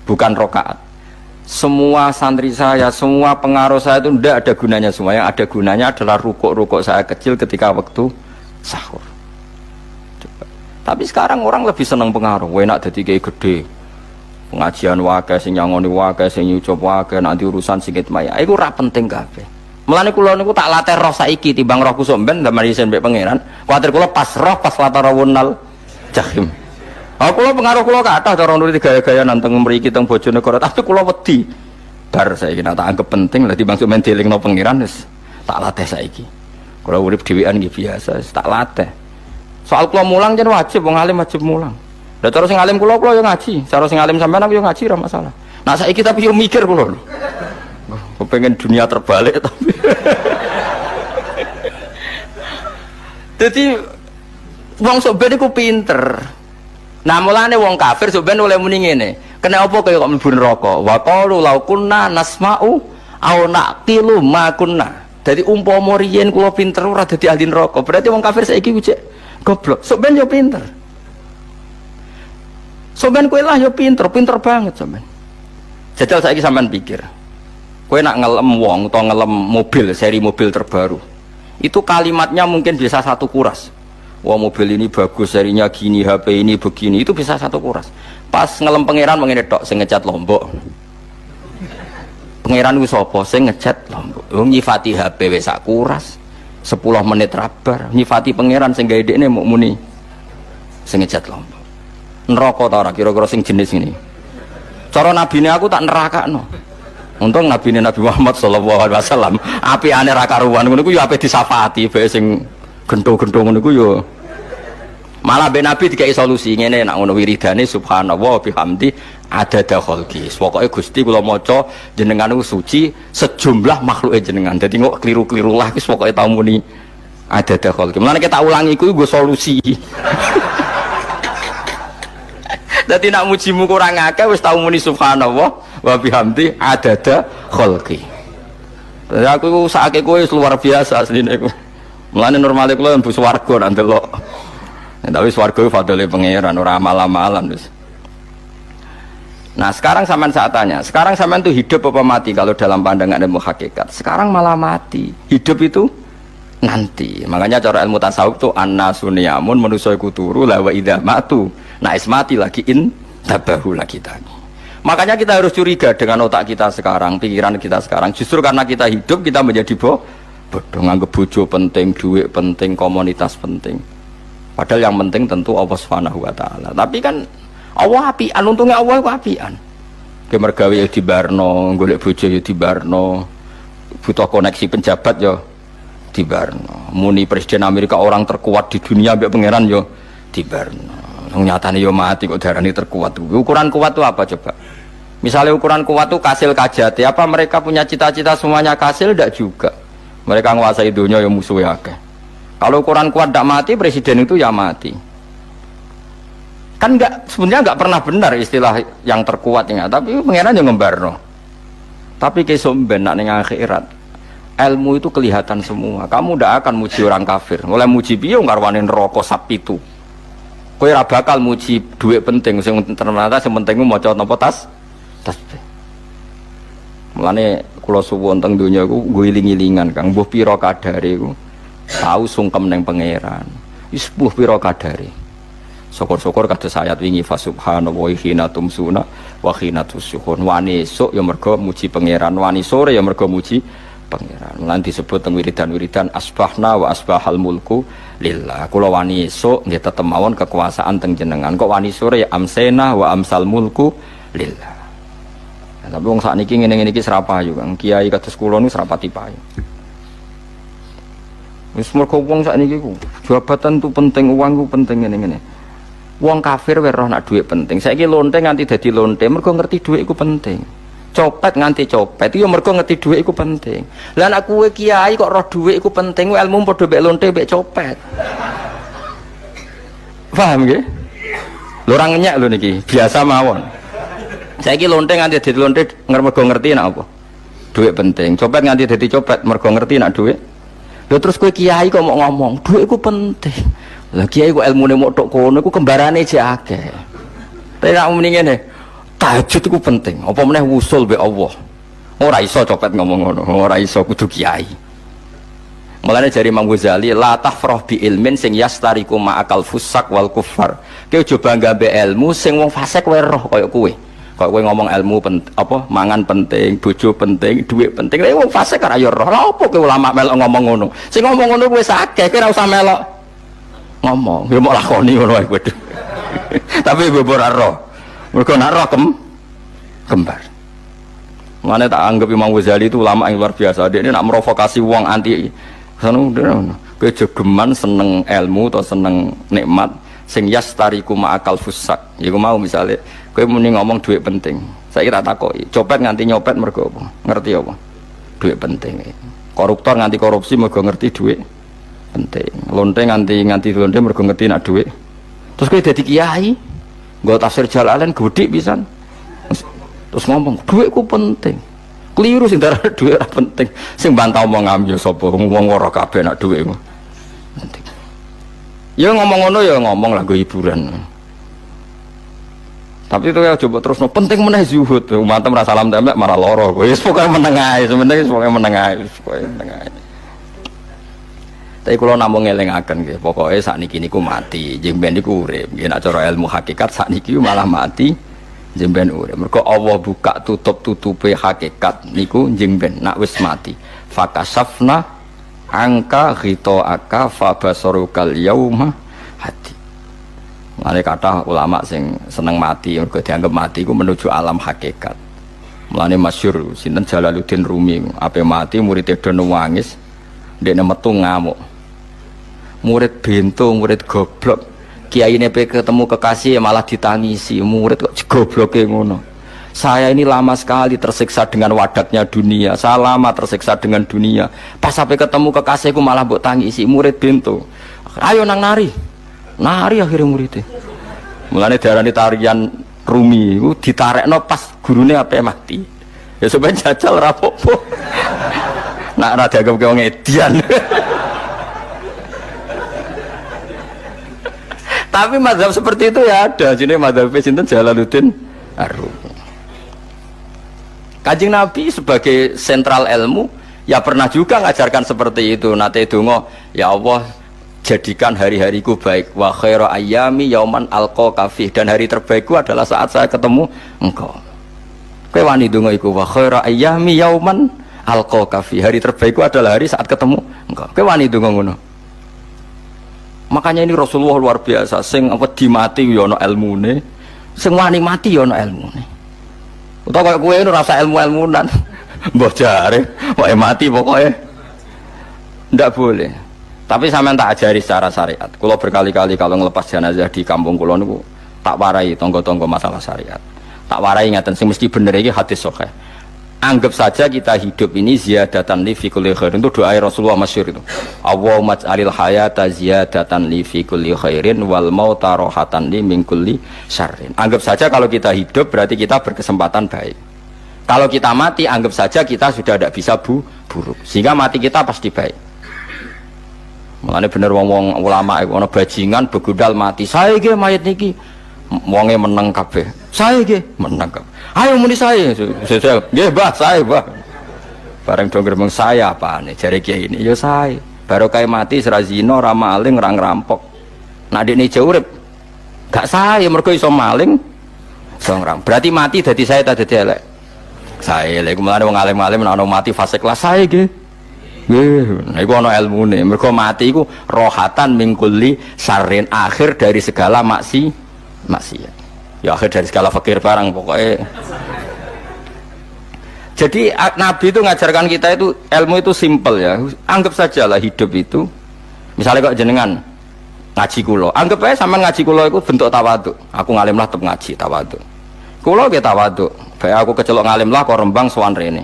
bukan rakaat. Semua santri saya, semua pengaruh saya itu tidak ada gunanya semua. Yang ada gunanya adalah rukuk saya kecil ketika waktu sahur. Coba. Tapi sekarang orang lebih senang pengaruh. Enak jadi kayak gede. Pengajian wakai, sing nyangoni wakai, sing nyucup wakai, nanti urusan sikit maya. Itu ora penting kabeh. Mulane kula niku tak latih roh saiki timbang roh kusuk ben ndamel isen mbek pangeran. Kuwatir kula pas roh pas latarawunal jahim. Kula pengaruh kula kathah cara nuruti gaya-gaya nanteng mriki teng Bojonegoro, tapi kula wedi. Bar saiki tak anggap penting lah timbang men delingno pangeran wis tak latih saiki. Kula urip dhewean nggih biasa, tak latih. Soal kula mulang jen wajib, wong alim wajib mulang. Lah cara sing alim kula yo ngaji, cara sing alim sampean aku yo ngaji ora masalah. Nah saiki tapi yo mikir kula lho. Kepengen dunia terbalik tapi. Jadi wong sok ben iku pinter. Nah mulane wong kafir sampean oleh muni ngene. Kena apa kaya kok mlebu neraka? Wa qalu law kunna nasma'u aw naqilu ma kunna. Dadi umpama riyen kula pinter ora dadi ahli neraka. Berarti wong kafir saiki ku cek goblok. Sampean yo pinter. Sampean kowe lah yo pinter banget sampean. Jajal saiki sampean pikir. Kowe nak ngelem wong utawa ngelem mobil, seri mobil terbaru. Itu kalimatnya mungkin bisa satu kuras. Wah mobil ini bagus, serinya gini, HP ini begini, itu bisa satu kuras. Pas ngelem pangeran mengenai tok, sing ngecat Lombok. Pangeran ku sapa sing ngecat Lombok? Wong nyifati HP wis sak kuras. 10 menit rabar, nyifati pangeran sing gawe dekne muk muni sing ngecat Lombok. Neraka ta ora kira-kira sing jenis ini. Cara nabine aku tak nerakakno. Untung nabine Nabi Muhammad sallallahu alaihi wasallam, apiane ra karuan ngono ku yo ape disafati bae sing gento-gento ngono ku yo. Malah ben Nabi dikai solusi ngene nek ngono wiridane subhanallah bihamdi adada khalqi. Pokoke Gusti kula maca jenengan niku suci sejumlah makhluke jenengan. Dadi kok kliru-kliru lah wis pokoke tau muni adada khalqi. Mulane tak ulangi iku nggo solusi. Dadi nak mujimu kurang akeh wis tau muni subhanallah wa bihamdi adada khalqi. Dadi aku sakake kowe luar biasa asline iku. Mulane normale kula mlebu swarga nak delok. Tapi swarga fadhole pangeran ora amal-amalan wis. Nah, sekarang sampean saat tanya, sekarang sampean tuh hidup apa mati kalau dalam pandangan ilmu hakikat? Sekarang malah mati. Hidup itu nanti. Makanya cara ilmu tasawuf tuh annasuniyamun manusa iku turu la wa idza matu. Nah, mati lagi tabahu lagi tani. Makanya kita harus curiga dengan otak kita sekarang, pikiran kita sekarang. Justru karena kita hidup kita menjadi bodoh, nganggep bojo penting, duit penting, komunitas penting. Padahal yang penting tentu Allah Subhanahu wa taala. Tapi kan Allah apian, untungnya Allah itu apian. Ge mergawe ya dibarno, golek bojo ya dibarno. Butuh koneksi penjabat ya dibarno. Muni presiden Amerika orang terkuat di dunia mbek pangeran ya dibarno. Nyatane ya mati kok darani terkuat. Ukuran kuat itu apa coba? Misalnya ukuran kuat itu kasil kajati, apa mereka punya cita-cita semuanya kasil? Tidak juga. Mereka menguasai dunia yang musuhnya akeh. Kalau ukuran kuat tidak mati, presiden itu ya mati. Kan sebenarnya nggak pernah benar istilah yang terkuat ya, tapi pangeran yang ngembarno. Tapi kesomben nak ning akhirat, ilmu itu kelihatan semua. Kamu tidak akan muji orang kafir. Mulai muji piye ngarwani neraka sapitu. Kowe ora bakal muji duit penting, sing ternyata sing penting maca napa tasbih. Mulane kula suwun teng donya iku nggo iling-ilingan Kang, mbuh pira kadare iku tau sungkem ning pangeran. Wis mbuh pira kadare. Syukur-syukur kados ayat wingi fa subhanallahi hina tumsuna wa hina tusyuhun. Wani esuk ya mergo muji pangeran, wani sore ya mergo muji pangeran. Lan disebut teng wiridan-wiridan asbahna wa asbahal mulku lillah. Kula wani esuk nggih tetep mawon kekuasaan teng jenengan. Kok wani sore ya amsena wa amsal mulku lillah. Tapi wong sakniki ngene-ngene iki serapayu Kang. Kiai kados kula niku serapati payu. Wis mergo wong sakniki ku jabatan tu penting, uang ku penting ngene-ngene. Wong kafir wis roh nak dhuwit penting. Saiki lonte nganti dadi lonte mergo ngerti dhuwit iku penting. copet nganti copet itu mergo ngerti dhuwit iku penting. Lah nek kowe kiai kok roh dhuwit iku penting, ilmu padha mek lonte mek copet. Paham nggih? Lho ora ngenyek lho niki, biasa mawon. Saiki lonte nganti dadi lonte mergo ngerti nek apa? Dhuwit penting. Copet nganti dadi copet mergo ngerti nek dhuwit. Lho terus kowe kiai kok mau ngomong, dhuwit iku penting. Lah kiai kok ilmune mok tok kono iku kembarane jek akeh. Tapi nek muni ngene, tahajud iku penting. Apa meneh wusul be Allah. Ora iso copet ngomong ngono, ora iso kudu kiai. Mulane jari Imam Ghazali, la tafrah bi ilmin sing yastariku ma'akal fusak wal kufar. Kowe coba nggambe ilmu sing wong fasik kowe roh kaya kowe. Kaya kowe ngomong ilmu apa mangan penting, bojo penting, dhuwit penting. Lha wong fasik ora ya roh. Lha opo kowe ulama melok ngomong ngono? Sing ngomong ngono kowe sakeh, kowe ora usah melok ngomong. Ya mok lakoni ngono ae kowe. Tapi bobo ora roh. Mergo nak roh kembar. Mulane tak anggap Imam Ghazali itu ulama yang luar biasa. Dia ini nak merovokasi wong anti kowe jogeman seneng ilmu atau seneng nikmat sing yastariku ma'akal fusak. Iku mau misale kowe muni ngomong duit penting. Saiki tak takoki, copet nganti nyopet mergo apa? Ngerti apa? Duit penting. Koruptor nganti korupsi mergo ngerti duit penting. Lonte nganti lonte mergo ngerti nak duit. Terus kowe dadi kiai, nggo tafsir Jalalain gedhe pisan. Terus ngomong duitku penting. Keliru sing darah dhuwit ora penting. Sing bantah omong amyo sapa wong ora kabeh nak dhuwit penting. Ya ngomong ngono ya ngomong lah go hiburan. Tapi itu ya coba terus penting meneh zuhud. Umatem ra salam templek marah lara. Wis pokoke meneng ae, sementing pokoke meneng ae, pokoke meneng ae. Tapi kula namung ngelingaken nggih, pokoke sakniki niku mati, jemben niku urip. Nggih nek cara ilmu hakikat sakniki malah mati. Jemben urip. Mergo Allah buka tutup-tutupe hakikat niku jemben nak wis mati. Fakasafna angka ghitaaka fabasarukal yauma hati. Mulane kathah ulama sing seneng mati mergo dianggap mati iku menuju alam hakikat. Mulane masyhur sinten Jalaluddin Rumi ape mati murid do nangis ndekne metu ngamuk. Murid bento, murid goblok. Kiai ini ketemu kekasih malah ditangisi, murid kok gobloke ngono. Saya ini lama sekali tersiksa dengan wadatnya dunia, saya lama tersiksa dengan dunia. Pas sampai ketemu kekasihku malah mbok tangisi, murid bento. Ayo nang nari akhirnya muridnya. Mulane diarani tarian Rumi, itu ditarekno pas gurune ape mati. Ya sampeyan jajal ra apa-apa. Nak ra dianggap wong edian. Tapi mazhab seperti itu ya ada. Jadi mazhab sinten Jalaluddin Ar-Rumi. Kanjeng Nabi sebagai sentral ilmu ya pernah juga ngajarkan seperti itu. Nate donga, ya Allah jadikan hari-hariku baik. Wa khairu ayyami yauman alqa fi, dan hari terbaikku adalah saat saya ketemu engkau. Kowe wani donga iku wa khairu ayyami yauman alqa fi. Hari terbaikku adalah hari saat ketemu engkau. Kowe wani donga ngono. Makanya ini Rasulullah luar biasa, sing apa dimati ya ana ilmune, sing wani mati ya ana ilmune. Utawa kaya kowe ora rasa ilmu-ilmunan. Mbah jare, wae mati pokoknya ndak boleh. Tapi sampean tak ajari secara syariat. Kula berkali-kali kalau ngelepas jenazah di kampung kula niku tak warai tonggo-tonggo masalah syariat. Tak warai ngaten sing mesti bener iki hadis sahih. Anggap saja kita hidup ini ziyadatan li fi kulli khairin. Itu doa Rasulullah masyhur itu. Allahumma ij'alil hayata ziyadatan li fi kulli khairin wal mauta rahatan li min kulli syarrin. Anggap saja kalau kita hidup berarti kita berkesempatan baik. Kalau kita mati anggap saja kita sudah tidak bisa buruk. Sehingga mati kita pasti baik. Mulane bener wong-wong ulama iku ana bajingan begudal mati. Saya nggih mayit niki wonge meneng kabeh. Saya nggih meneng kabeh. Ayo muni saya nggih Mbah, saya Mbah. Bareng dong gremeng saya apane jare kiai ini ya saya. Baru kae mati sira zina, ora maling, ora ngerampok. Nek dekne jauh urip gak saya mergo iso maling, iso ngerampok. Berarti mati dadi saya ta dadi elek. Saya lek mulane wong alim-alim nek ana mati fase kelas saya nggih. Nggih, niku ana ilmune. Mergo mati iku rohatan mingkuli sarin, akhir dari segala maksiat. Ya akhir dari segala fakir barang pokoknya. Jadi Nabi itu ngajarkan kita itu ilmu itu simpel ya. Anggap saja lah hidup itu. Misalnya kok jenengan ngaji kulo, anggap aja sama ngaji kulo itu bentuk tawaduk. Aku ngalim lah tetap ngaji tawaduk. Kula nggih tawaduk. Bae aku kecelok ngalim lah kok Rembang sowan rene.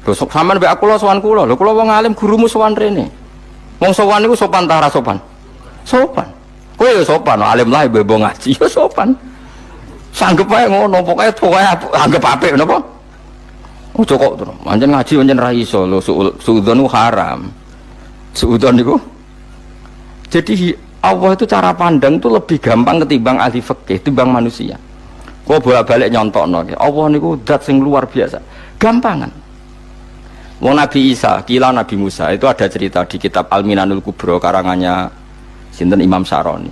Lho sampean mbek aku sowan kula. Lho kula wong alim gurumu sowan rene. Wong sowan niku sopan ta ora sopan? Sopan. Kowe ya sopan, alim lah bebo ngaji ya sopan. Sanggep wae ngono, pokoke anggap apik napa? Ojo kok terus. Pancen ngaji pancen ra iso lho, suudzon haram. Suudzon niku. Jadi Allah itu cara pandang itu lebih gampang ketimbang ahli fikih, ketimbang manusia. Kok bolak-balik nyontokno. Allah niku zat sing luar biasa. Gampangan. Wong Nabi Isa, kila Nabi Musa itu ada cerita di kitab Al-Minanul Kubro karangannya sinten Imam Saroni.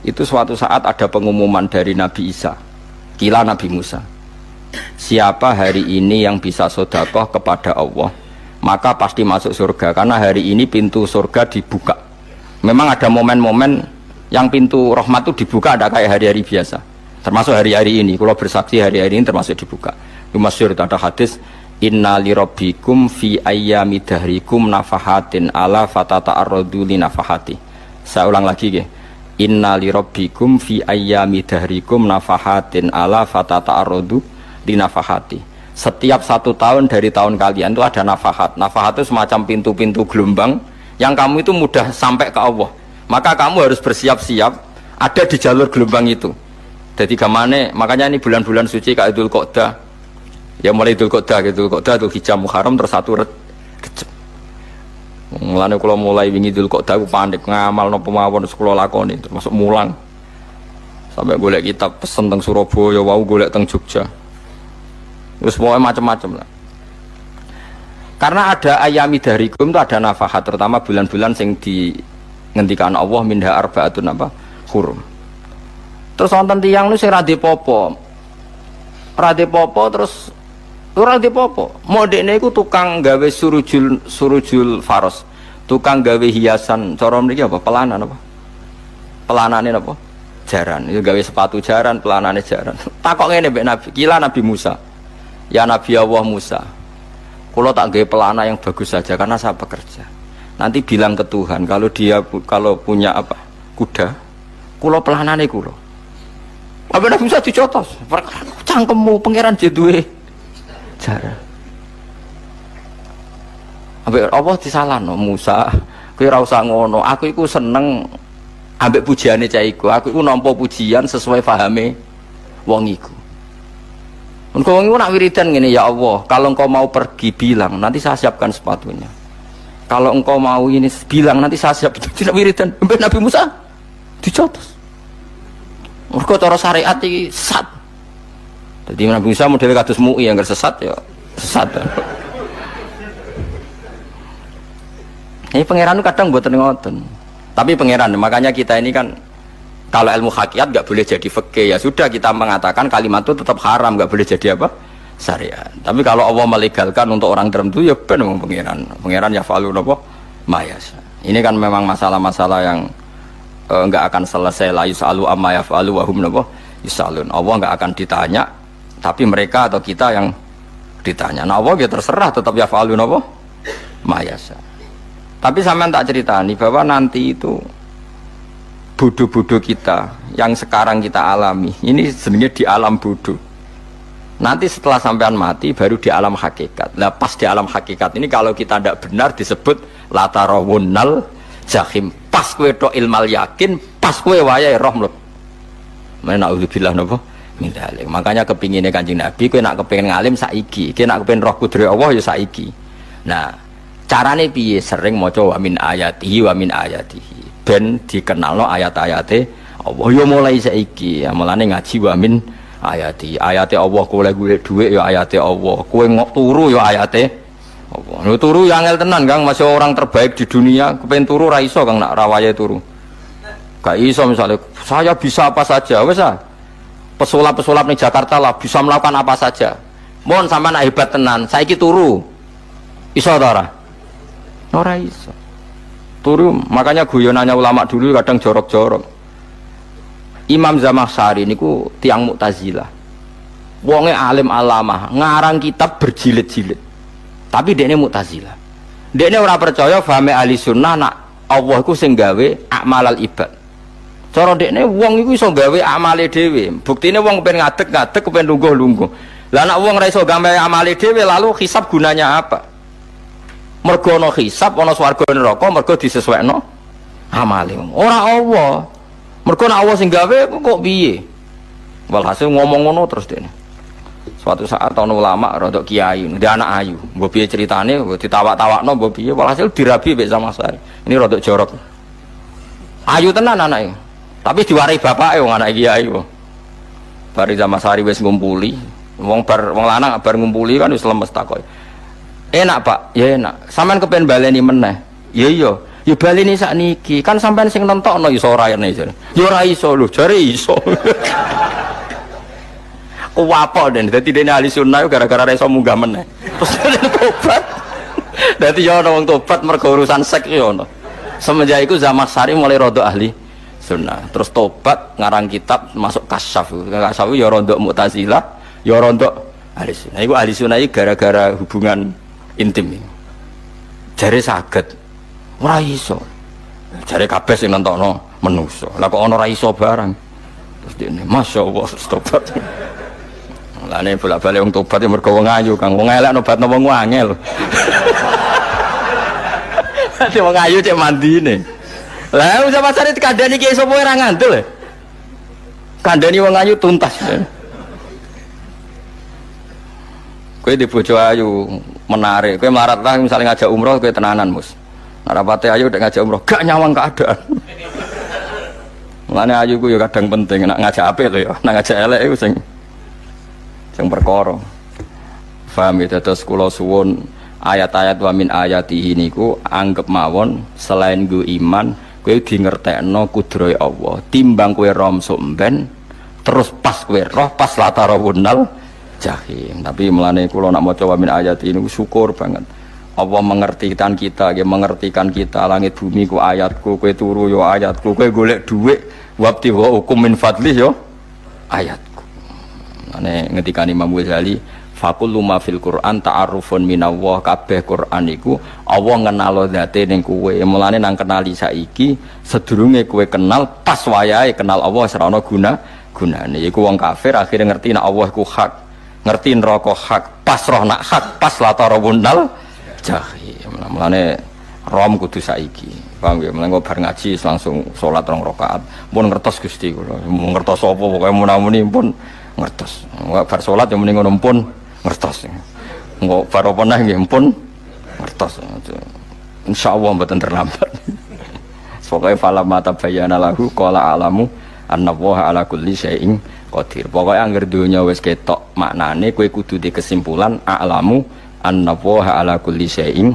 Itu suatu saat ada pengumuman dari Nabi Isa, kila Nabi Musa. Siapa hari ini yang bisa sedekah kepada Allah, maka pasti masuk surga karena hari ini pintu surga dibuka. Memang ada momen-momen yang pintu rahmat itu dibuka, ada kayak hari-hari biasa. Termasuk hari-hari ini, kalau bersaksi hari-hari ini termasuk dibuka. Itu masyhur, ada hadis, inna li rabbikum fi ayyami dahrikum nafahatin ala fatata'arradu li nafahati. Saya ulang lagi ya. Inna li rabbikum fi ayyami dahrikum nafahatin ala fatata'arradu li nafahati. Setiap 1 tahun dari tahun kalian itu ada nafahat. Nafahat itu semacam pintu-pintu gelombang yang kamu itu mudah sampai ke Allah. Maka kamu harus bersiap-siap ada di jalur gelombang itu. Jadi gamane, makanya ini bulan-bulan suci kayak Dzul Qa'dah. Ya mulai Dzul Qa'dah, Dzul Qa'dah, Dzul Hijjah, Muharram terus 1 Rejab. Mulane kula mulai wingi Dzul Qa'dah aku panik ngamal napa mawon kula lakoni termasuk mulang. Sampai golek kitab pesen teng Surabaya, wau golek teng Jogja. Terus pokoknya macam-macam lah. Karena ada ayami dahrikum itu ada nafahat, terutama bulan-bulan sing di ngendikan Allah minha arbaatun apa hurum. Terus wonten tiyang nu sing ra dipopo. Ra dipopo terus ora dipopo. Modene iku tukang gawe surujul faros. Tukang gawe hiasan cara mriki apa? Pelanan apa? Pelanane apa? Jaran. Itu gawe sepatu jaran, pelanane jaran. Takok ngene mbek Nabi, kila Nabi Musa. Ya Nabi Allah Musa. Kula tak gawe pelana yang bagus saja karena saya bekerja. Nanti bilang ke Tuhan kalau punya apa? Kuda. Kula pelanane kula. Apa Nabi Musa dicotos? Cangkemmu pangeran duwe jaran. Ambek Allah disalahno Musa, kowe ora usah ngono. Aku iku seneng ambek pujiane cah iku. Aku iku nampa pujian sesuai pahame wong iku. Engko wong iku nak wiridan ngene, ya Allah, kalau engkau mau pergi bilang, nanti saya siapkan sepatunya. Kalau engkau mau ini bilang, nanti saya siap. Tidak wiridan. Ambek Nabi Musa dicotos. Mergo cara syariat iki sesat. Jadi Nabi Musa model kados MUI yang sesat ya sesat. Ini pangeran kadang mboten ngoten. Tapi pangeran, makanya kita ini kan kalau ilmu hakikat nggak boleh jadi fikih, ya sudah kita mengatakan kalimat itu tetap haram, nggak boleh jadi apa? Syariat. Tapi kalau Allah melegalkan untuk orang tertentu ya benar pangeran. Pangeran ya falu napa? Mayasa. Ini kan memang masalah-masalah yang enggak akan selesai, la yusalu amma yafalu wa hum yusalun. Allah enggak akan ditanya, tapi mereka atau kita yang ditanya. Nah Allah ya terserah tetap yafalu mayasa. Tapi sampean tak ceritani bahwa nanti itu bodoh-bodoh kita yang sekarang kita alami ini sebenarnya di alam bodoh. Nanti setelah sampean mati baru di alam hakikat. Nah pas di alam hakikat ini kalau kita tidak benar disebut latarawunnal jahim. Pas kue tok ilmal yakin, pas kue wayai roh mleb. Mana naudzubillah napa min dzalik. Makanya kepinginnya Kanjeng Nabi kue nak kepengin ngalim saiki, kue nak kepengin roh kudri Allah ya saiki. Nah, carane piye? Sering maca wa min ayatihi wa min ayatihi. Ben dikenalno ayat-ayate Allah ya mulai saiki. Ya mulane ngaji wa min ayati. Ayate Allah kowe golek dhuwit ya ayate Allah. Kowe turu ya ayate Allah. Turu yang angel tenan Kang, masih orang terbaik di dunia, kepen turu ra iso Kang nak rawaye turu. Gak iso misalnya saya bisa apa saja, wes ah. Pesulap-pesulap di Jakarta lah bisa melakukan apa saja. Mohon sampean hebat tenan, saiki turu. Iso ta ora? Ora iso. Turu, makanya guyonannya ulama dulu kadang jorok-jorok. Imam Zamakhsyari niku tiang Mu'tazilah. Wonge alim alamah, ngarang kitab berjilid-jilid. Tapi dekne Mu'tazilah. Dekne ora percaya fahame ahli sunnah nak Allah ku sing gawe akmalal ibad. Cara dekne wong iku iso gawe amale dhewe. Buktine wong pengen ngadeg-ngadeg, pengen lungguh-lungguh. Lah nek wong ora iso gawe amale dhewe lalu hisab gunanya apa? Mergo ana hisab, ana swarga neraka, mergo disesuaikno amale. Ora Allah. Mergo nek Allah sing gawe kok piye? Walhasil ngomong ngono terus dekne. Suatu saat ana ulama rodok kiai, dia anak ayu. Mbok piye ceritane, mbok ditawak-tawakno mbok piye, walhasil dirabi mek sama saya. Ini rodok jorok. Ayu tenan anake. Tapi diwarai bapake wong anak kiai kok. Bari sama sari wis ngumpuli. Wong lanang bar ngumpuli kan wis lemes takoki. Enak Pak, ya enak. Sampean kepen baleni meneh. Ya iya. Ya baleni sakniki. Kan sampean sing nentokno iso ora ene jare. Ya ora iso lho, jare iso. Kuwapok den, dadi dene ahli sunnah gara-gara ora iso munggah meneh. Terus tobat. Dadi ya ana wong tobat mergo urusan seks ya ono. Semenjak iku zaman sari mulai rodok ahli sunnah. Terus tobat ngarang kitab masuk kasyaf. Kasyaf ya rodok Mu'tazilah, ya rodok ahli sunnah. Iku ahli sunnah iki gara-gara hubungan intim. Jare saged. Ora iso. Jare kabeh sing nentokno menungso. Lah kok ana ora iso barang. Terus dene masyaallah tobat. Lane bolak-balik wong tobat ya mergo wong ayu, Kang. Wong elek nobatno wong angel. Dadi wong ayu cek mandine. Lah usah pasare kandhani ki sapa ora ngandel. Kandhani wong ayu tuntas. Kowe di bojo ayu menarik, kowe melarat lah misalnya ngajak umroh kowe tenanan, Mus. Nek rapate ayu nek ngajak umroh gak nyawang keadaan. Mulane ayu ku ya kadang penting nek ngajak apik lho ya, nek ngajak elek iku sing perkara. Paham ya, terus kula suwun ayat-ayat wa min ayatihi niku anggap mawon selain go iman kowe di ngertekno kudrohe Allah timbang kowe rom somben terus pas kowe roh pas latarawunal jahim. Tapi melane kula nak maca wa min ayatihi niku syukur banget Allah mengertikan kita, mengertikan kita langit bumi ku ayatku, kowe turu yo ayatku, kowe golek dhuwit wabti wa hukum min fadli yo ayatku. Ane ngendikan Imam Ghazali faqul ma fil Quran ta'arufun minallah, kabeh Quran iku Allah ngenalo zate ning kowe. Mulane nang kenali saiki sedurunge kowe kenal pas wayahe kenal Allah ora ana gunane. Iku wong kafir akhirnya ngerti nek Allah iku hak, ngerti neraka hak, pas roh nak hak, pas latarawunal jahim. Mulane rom kudu saiki. Paham ya? Mulane bar ngaji langsung salat 2 rakaat. Pun ngertos Gusti kula. Mun ngertos apa pokoke munamuni pun ngertos. Enggak bar salat yang mending ngono pun ngertos. Enggak bar apa neh nggih pun ngertos. Insyaallah mboten terlambat. Pokoke fala mata bayana lahu qala alamu annallaha ala kulli syai'in qadir. Pokoke anggere donya wis ketok maknane kowe kudu di kesimpulan alamu annallaha ala kulli syai'in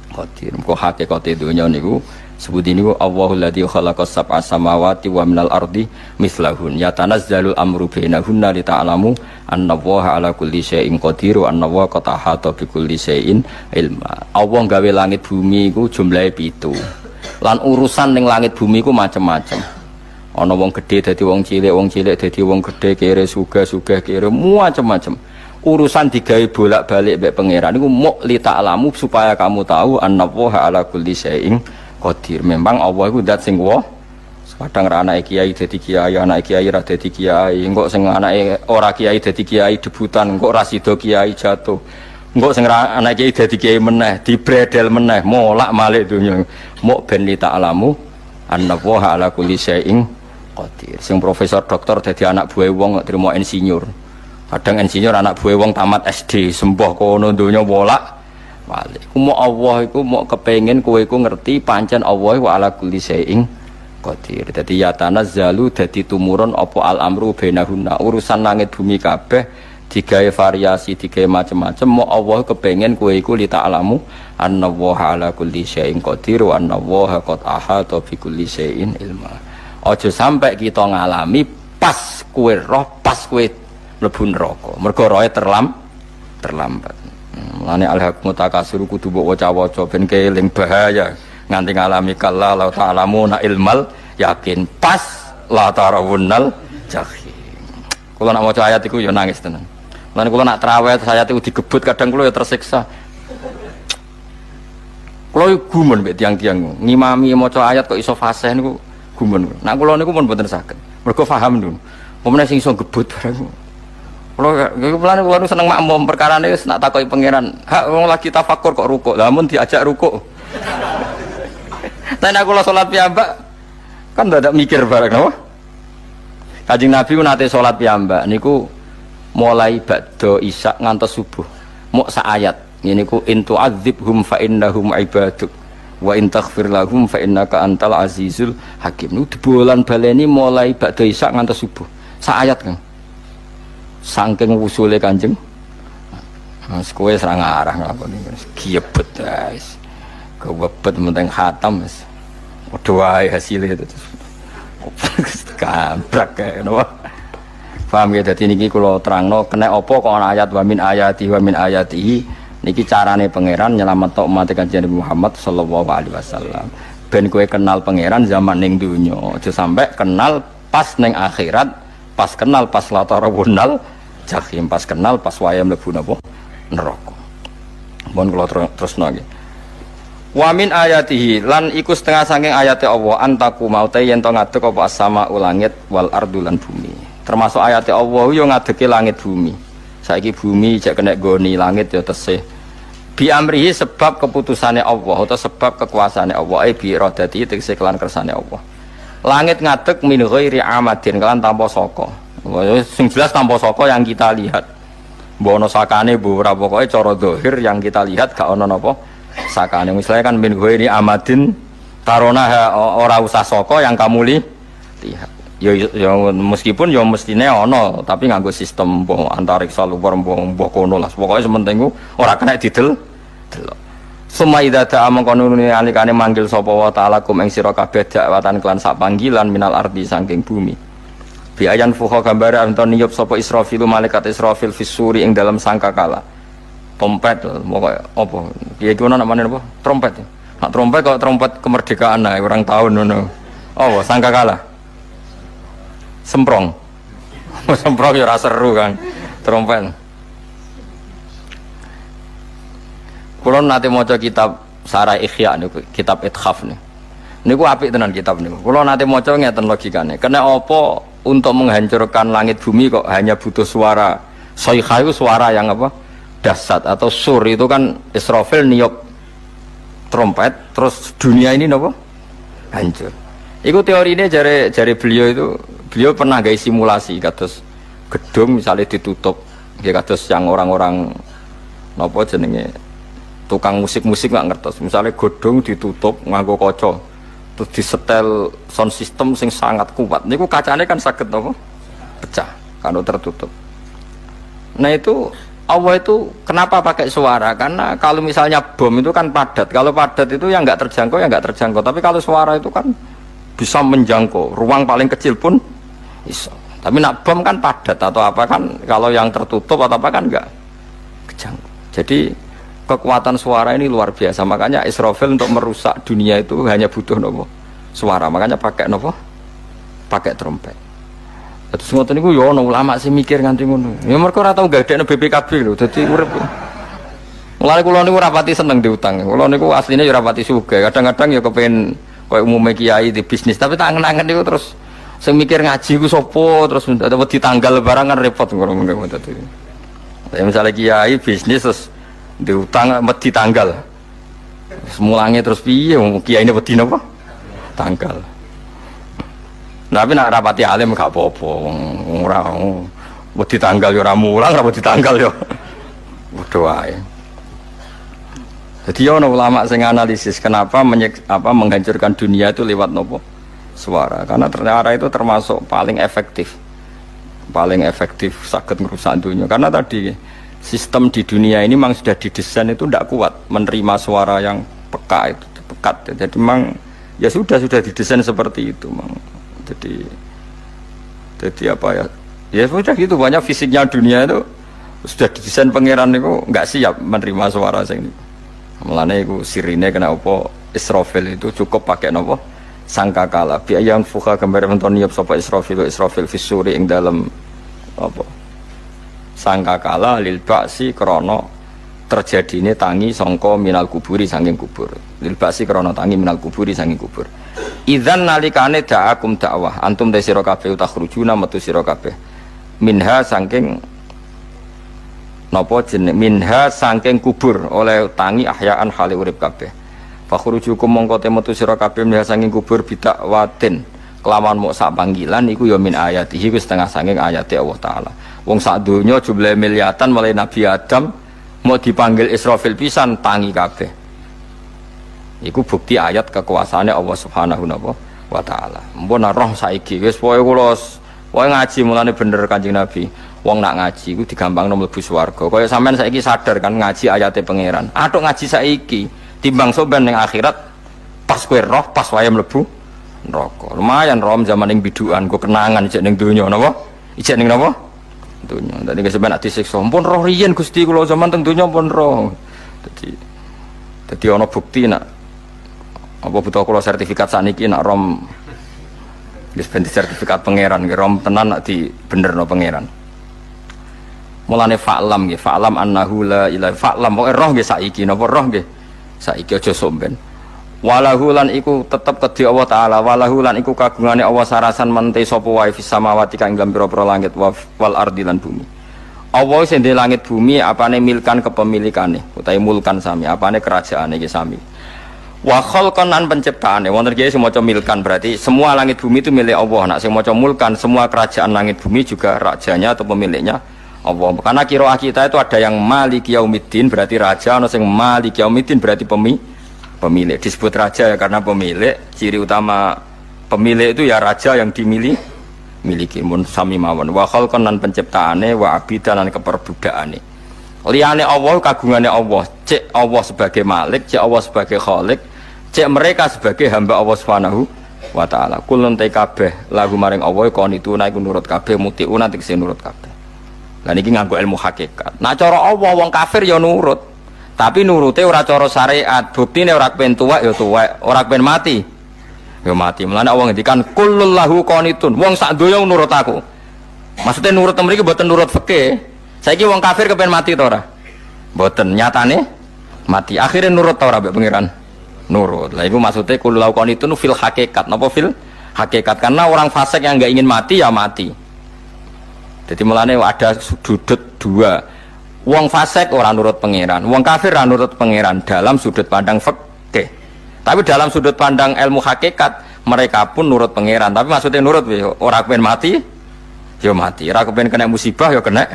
qadir. Kok hakikate donya niku sebut ini Allahul ladzi khalaqas sab'a samawati wa minal ardi mislahun yatanazzalul amru bainahunna lita'lamu annallaha ala kulli syai'in qadir wa annallaha qad ahata bi kulli syai'in ilma. Allah gawe langit bumi iku jumlahe 7. Lan urusan ning langit bumi iku macam-macam. Ana wong gedhe dadi wong cilik dadi wong gedhe, kere sugih kere macam-macam. Urusan digawe bolak-balik mbek pangeran niku muk lita'lamu supaya kamu tahu annallaha ala kulli syai'in qadir. Memang Allah itu zat sing wah. Kadang ra anake kiai dadi kiai, anake kiai ra dadi kiai, engko sing anake ora kiai dadi kiai debutan, engko ra sida kiai jatuh. Engko sing ra anake kiai dadi kiai meneh, dibredel meneh, molak-malik donya. Muk ben li ta'lamu annallaha ala kulli syai'in qadir. Sing profesor doktor dadi anak buah wong trimo insinyur. Kadang insinyur anak buah wong tamat SD, sembah kono donya molak balik. Mau Allah iku mau kepengen kowe iku ngerti pancen Allah wa ala kulli syai'in qadir. Dadi ya tanazzalu dadi tumurun apa al amru bainahunna. Urusan langit bumi kabeh digawe variasi, digawe macam-macam. Mau Allah kepengen kowe iku li ta'lamu annallaha ala kulli syai'in qadir wa annallaha qad ahata bi kulli syai'in ilma. Aja sampai kita ngalami pas kowe roh, pas kowe mlebu neraka. Mergo roe terlambat. Mulane al-haqqu takasur kudu mbok waca-waca ben keling bahaya nganti ngalami kala la ta'lamuna ilmal yakin pas la tarawunnal jahim. Kula nak maca ayat iku ya nangis tenan. Mulane kula nak traweh ayat iku digebut kadang kula ya tersiksa. Kula gumun mbek tiang-tiang ngimami maca ayat kok iso fasih niku gumun. Nak kula niku pun mboten saged. Mergo paham dulu. Pemene sing iso gebut bareng. Kula seneng makmum perkarane wis nak takoki pangeran. Hak wong lagi tafakur kok rukuk. Lah mun diajak rukuk. Tapi kula salat piyambak kan ndak mikir bareng napa? Kanjeng Nabi nate salat piyambak niku mulai ba'da isya ngantos subuh. Mok sak ayat. Niku in tu'adzibhum fa innahum ibaduk wa in taghfir lahum fa innaka antal azizul hakim. Niku dibolan baleni mulai ba'da isya ngantos subuh. Sak ayat kan. Saking usule Kanjeng. Mas kowe serang arah nglakoni giebet guys. Kewebet menteng khatam wis. Padha wae hasile itu. Kabrak kae napa. Paham ya, dadi niki kula terangno kena apa kok ana ayat wa min ayatihi niki carane pangeran nyelametno umat Kanjeng Muhammad sallallahu alaihi wasallam. Ben kowe kenal pangeran zaman ning donya, aja sampe kenal pas ning akhirat, pas kenal pas latarawunal jahim, pas kenal pas waya mlebu napa neraka. Mohon kula terusno nggih. Wa min ayatihi lan iku setengah saking ayate Allah antaku maute yen to ngadeg apa as-sama ulangit wal ardu lan bumi. Termasuk ayate Allah yo ngadege langit bumi. Saiki bumi jek kena goni langit yo tesih. Bi amrihi sebab keputusane Allah atau sebab kekuasaane Allah bi iradati tegese kelan kersane Allah. Langit ngadeg min ghairi amadin kelan tanpa saka. Sing jelas tanpa saka yang kita lihat. Mbok ana sakane mbok ora pokoke cara zahir yang kita lihat gak ana napa sakane. Misalnya kan min ghairi amadin tarona ora usah saka yang kamu lihat. Ya meskipun ya mestine ana tapi nganggo sistem antariksa luar mbok kono lah. Pokoke sementing ora kena didel. Suma idza ta'a mangkonune alikane manggil sapa wa ta'ala kum ing sira kabeh dakwatan kelan sak panggilan minal ardi saking bumi. Bi ayan fuha gambare anton niyup sapa Israfil malaikat Israfil fisuri ing dalam sangkakala. Trompet pokoke apa? Piye iku ana namane apa? Trompet. Nak trompet kok trompet kemerdekaan ae orang tahun ngono. Oh, sangkakala. Semprong. Semprong ya ora seru kan. Trompet. Kulo nate maca kitab Sarah Ikhya niku, kitab Ithaf niku. Niku apik tenan kitab niku. Kulo nate maca ngeten logikane. Kena apa untuk menghancurkan langit bumi kok hanya butuh suara. Sayha itu suara yang apa? Dahsyat atau sur itu kan Israfil niup trompet terus dunia ini napa? Hancur. Iku teorine jare beliau pernah gawe simulasi kados gedung misalnya ditutup nggih kados yang orang-orang napa jenenge tukang musik-musik nggak ngertos. Misalnya godong ditutup nganggo kaca, terus disetel sound system sing sangat kuat. Niku kacane kan saged napa? Pecah kalau tertutup. Nah itu Allah itu kenapa pakai suara? Karena kalau misalnya bom itu kan padat. Kalau padat itu yang nggak terjangkau ya nggak terjangkau. Tapi kalau suara itu kan bisa menjangkau. Ruang paling kecil pun bisa. Tapi nak bom kan padat atau apa kan? Kalau yang tertutup atau apa kan nggak kejangkau. Jadi kekuatan suara ini luar biasa. Makanya Israfil untuk merusak dunia itu hanya butuh nopo suara. Makanya pakai nopo, pakai trompet. Terus ngoten niku yo ana ulama sing mikir nganti ngono. Ya mergo ora tau gadekno BPKB lho. Dadi urip. Mulane kula niku ora pati seneng diutang. Kula niku asline yo ora pati sugih. Kadang-kadang ya kepengin koyo umume kiai di bisnis, tapi tak angen-angen niku terus sing mikir ngaji ku sapa terus wedi tanggal barang kan repot ngono dadi. Ya misalnya kiai bisnis terus diutang wedi tanggal. Semulange terus piye wong kiai ini wedi napa? Tanggal. Tapi nak rapati alim gak apa-apa, ora wedi tanggal yo ora mulang, ora wedi tanggal yo padha wae. Jadi ono ulama sing analisis kenapa menghancurkan dunia itu lewat nopo? Suara. Karena ternyata itu termasuk paling efektif saged ngerusak dunia. Karena tadi sistem di dunia ini memang sudah didesain itu tidak kuat menerima suara yang peka itu pekat. Jadi memang ya sudah didesain seperti itu, memang. Jadi apa ya? Ya sudah gitu, banyak fisiknya dunia itu sudah didesain pangeran itu nggak siap menerima suara sing ini. Mulane iku sirine kena apa Israfil itu cukup pakai nopo sangkakala. Bi yang fuka gambar menton niup sapa Israfil fisuri ing dalam apa? Sangkakala lil ba'si krana terjadine tangi sangka minal kuburi saking kubur. Lil basi krana tangi minal kuburi saking kubur. Idzan nalikane da'akum dakwah antum te sira kabeh takhrujuna metu sira kabeh. Minha saking napa jeneng minha saking kubur oleh tangi ahyaan hale urip kabeh. Fakhrujukum mongko te metu sira kabeh minha saking kubur bidakwatin kelawan mok sak panggilan iku ya min ayatihi wis setengah saking ayate Allah taala. Wong sak donya jumlah miliatan mulai Nabi Adam mau dipanggil Israfil pisan tangi kabeh. Iku bukti ayat kekuasaane Allah Subhanahu wa taala. Mpun roh saiki wis pokoke kula ngaji mulane bener Kanjeng Nabi. Wong nak ngaji iku digampangno mlebu swarga. Kaya sampean saiki sadar kan ngaji ayate pangeran. Atuk ngaji saiki timbang soben ning akhirat pas kowe roh pas wae mlebu neraka. Lumayan rom zaman ning bidukan kok kenangan ijek ning donya napa? Ijek ning napa? Donya. Dadi sampean ati siksa. Mpun roh riyen Gusti kula zaman teng donya pun roh. Dadi ana bukti nak apa butuh kula sertifikat saniki nak rom wis ben sertifikat pangeran rom tenan nak di benerno pangeran. Mulane fa'lam nggih, fa'lam annahu la ilaha fa'lam pokoke roh nggih saiki napa roh nggih. Saiki aja somben. Walahu lan iku tetep kedhi Allah taala, walahu lan iku kagungane Allah sarasan mente sapa wae fis samawati kang ing pira-pira langit wal ardi lan bumi. Allah sing ndek langit bumi apane milkan kepemilikane utawi mulkan sami, apane kerajaane iki sami. Wa khalqan lan penciptaane wonten iki sing maca milkan berarti semua langit bumi itu milik Allah. Nek sing maca mulkan semua kerajaan langit bumi juga rajanya atau pemiliknya Allah. Karena qiraah kita itu ada yang Malik Yaumiddin berarti raja, ana sing Malik Yaumiddin berarti pemilik. Disebut raja ya karena pemilik. Ciri utama pemilik itu ya raja yang miliki mun sami mawon. Wa khalqan lan penciptaane wa abidan lan keperbudakane. Liyane Allah kagungane Allah. Cek Allah sebagai Malik, cek Allah sebagai Khalik, cek mereka sebagai hamba Allah Subhanahu wa taala. Kulun te kabeh lagu maring Allah konituna iku nurut kabeh mutiuna tekse nurut kabeh. Lah niki nganggo ilmu hakikat. Nah cara Allah wong kafir ya nurut. Tapi nurute ora cara syariat. Buktine ora kepen tuwek ya tuwek, ora kepen mati ya mati. Mulane Allah ngendikan kullul lahu qanitun. Wong sak donya nurut aku. Maksudnya nurut mriki mboten nurut fikih. Saiki wong kafir kepen mati ta ora? Mboten, nyatane mati. Akhirnya nurut ta ora mbek pangeran? Nurut. Lah iku maksudnya kullul lahu qanitun fil hakikat. Napa fil hakikat? Karena orang fasik yang enggak ingin mati ya mati. Jadi mulane ada sudut dua. Wong fasik orang nurut pangeran, wong kafir ora nurut pangeran dalam sudut pandang fikih. Tapi dalam sudut pandang ilmu hakikat mereka pun nurut pangeran. Tapi maksudnya nurut ora kepen mati, ya mati. Ora kepen kena musibah ya kena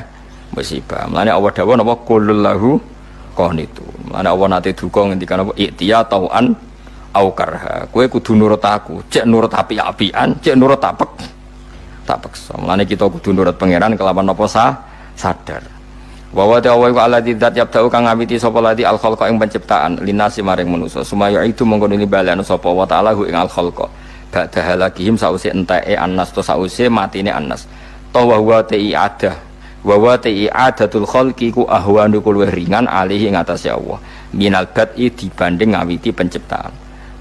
musibah. Mulane Allah dawuh napa qulul lahu qanitun. Mulane Allah nate duka ngendikan apa iktiya tauan au karha. Kowe kudu nurut aku, cek nurut api-apian, cek nurut tapek. Tak paksa. Mulane kita kudu nurut pangeran kelawan apa sadar. Wa wa ta'ala wa alladzi dzat yabda'u kang ngawiti sapa lati al khalqa ing penciptaan linasi maring manusa. Sumaya itu mongko nili balekno sapa wa ta'ala ing al khalqa. Ba'da halakihim sause enteke annas to sause matine annas. Ta wa huwa ta'iadah. Wa wa ta'iadatul khalqi ku ahwanu luwih ringan alihi ing atase Allah. Minal bad'i dibanding ngawiti penciptaan.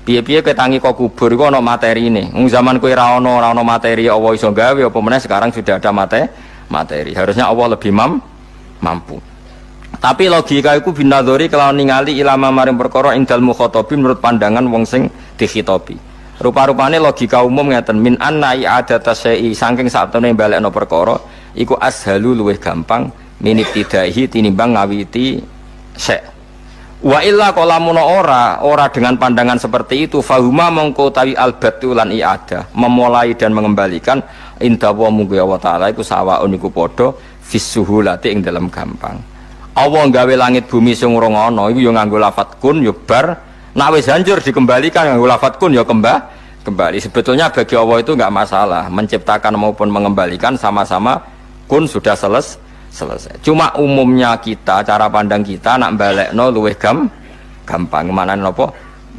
Piye-piye ketangi kok kubur iku ana materine. Wong zaman kowe ora ana materi Allah iso gawe apa meneh sekarang sudah ada materi. Harusnya Allah lebih mampu. Tapi logika iku binadzori kelawan ningali ilama maring perkara indal mukhatabin menurut pandangan wong sing dikhitobi. Rupa-rupane logika umum ngeten min anna i'adata syai'i saking satune balekno perkara iku ashalu luwih gampang minibtidaihi tinimbang ngawiti syai'. Wa illa qalamun ora dengan pandangan seperti itu fahuma mongko tawi albatulan i'adah memulai dan mengembalikan inda wa munggu Allah taala iku sawaun iku padha fisuhulati ing dalam gampang. Allah gawe langit bumi sing ora ana iku ya nganggo lafat kun ya bar nek wis hancur dikembalikan nganggo lafat kun ya kembali. Sebetulnya bagi Allah itu enggak masalah menciptakan maupun mengembalikan sama-sama kun sudah selesai. Cuma umumnya kita cara pandang kita nak balekno luwih gampang. Mana napa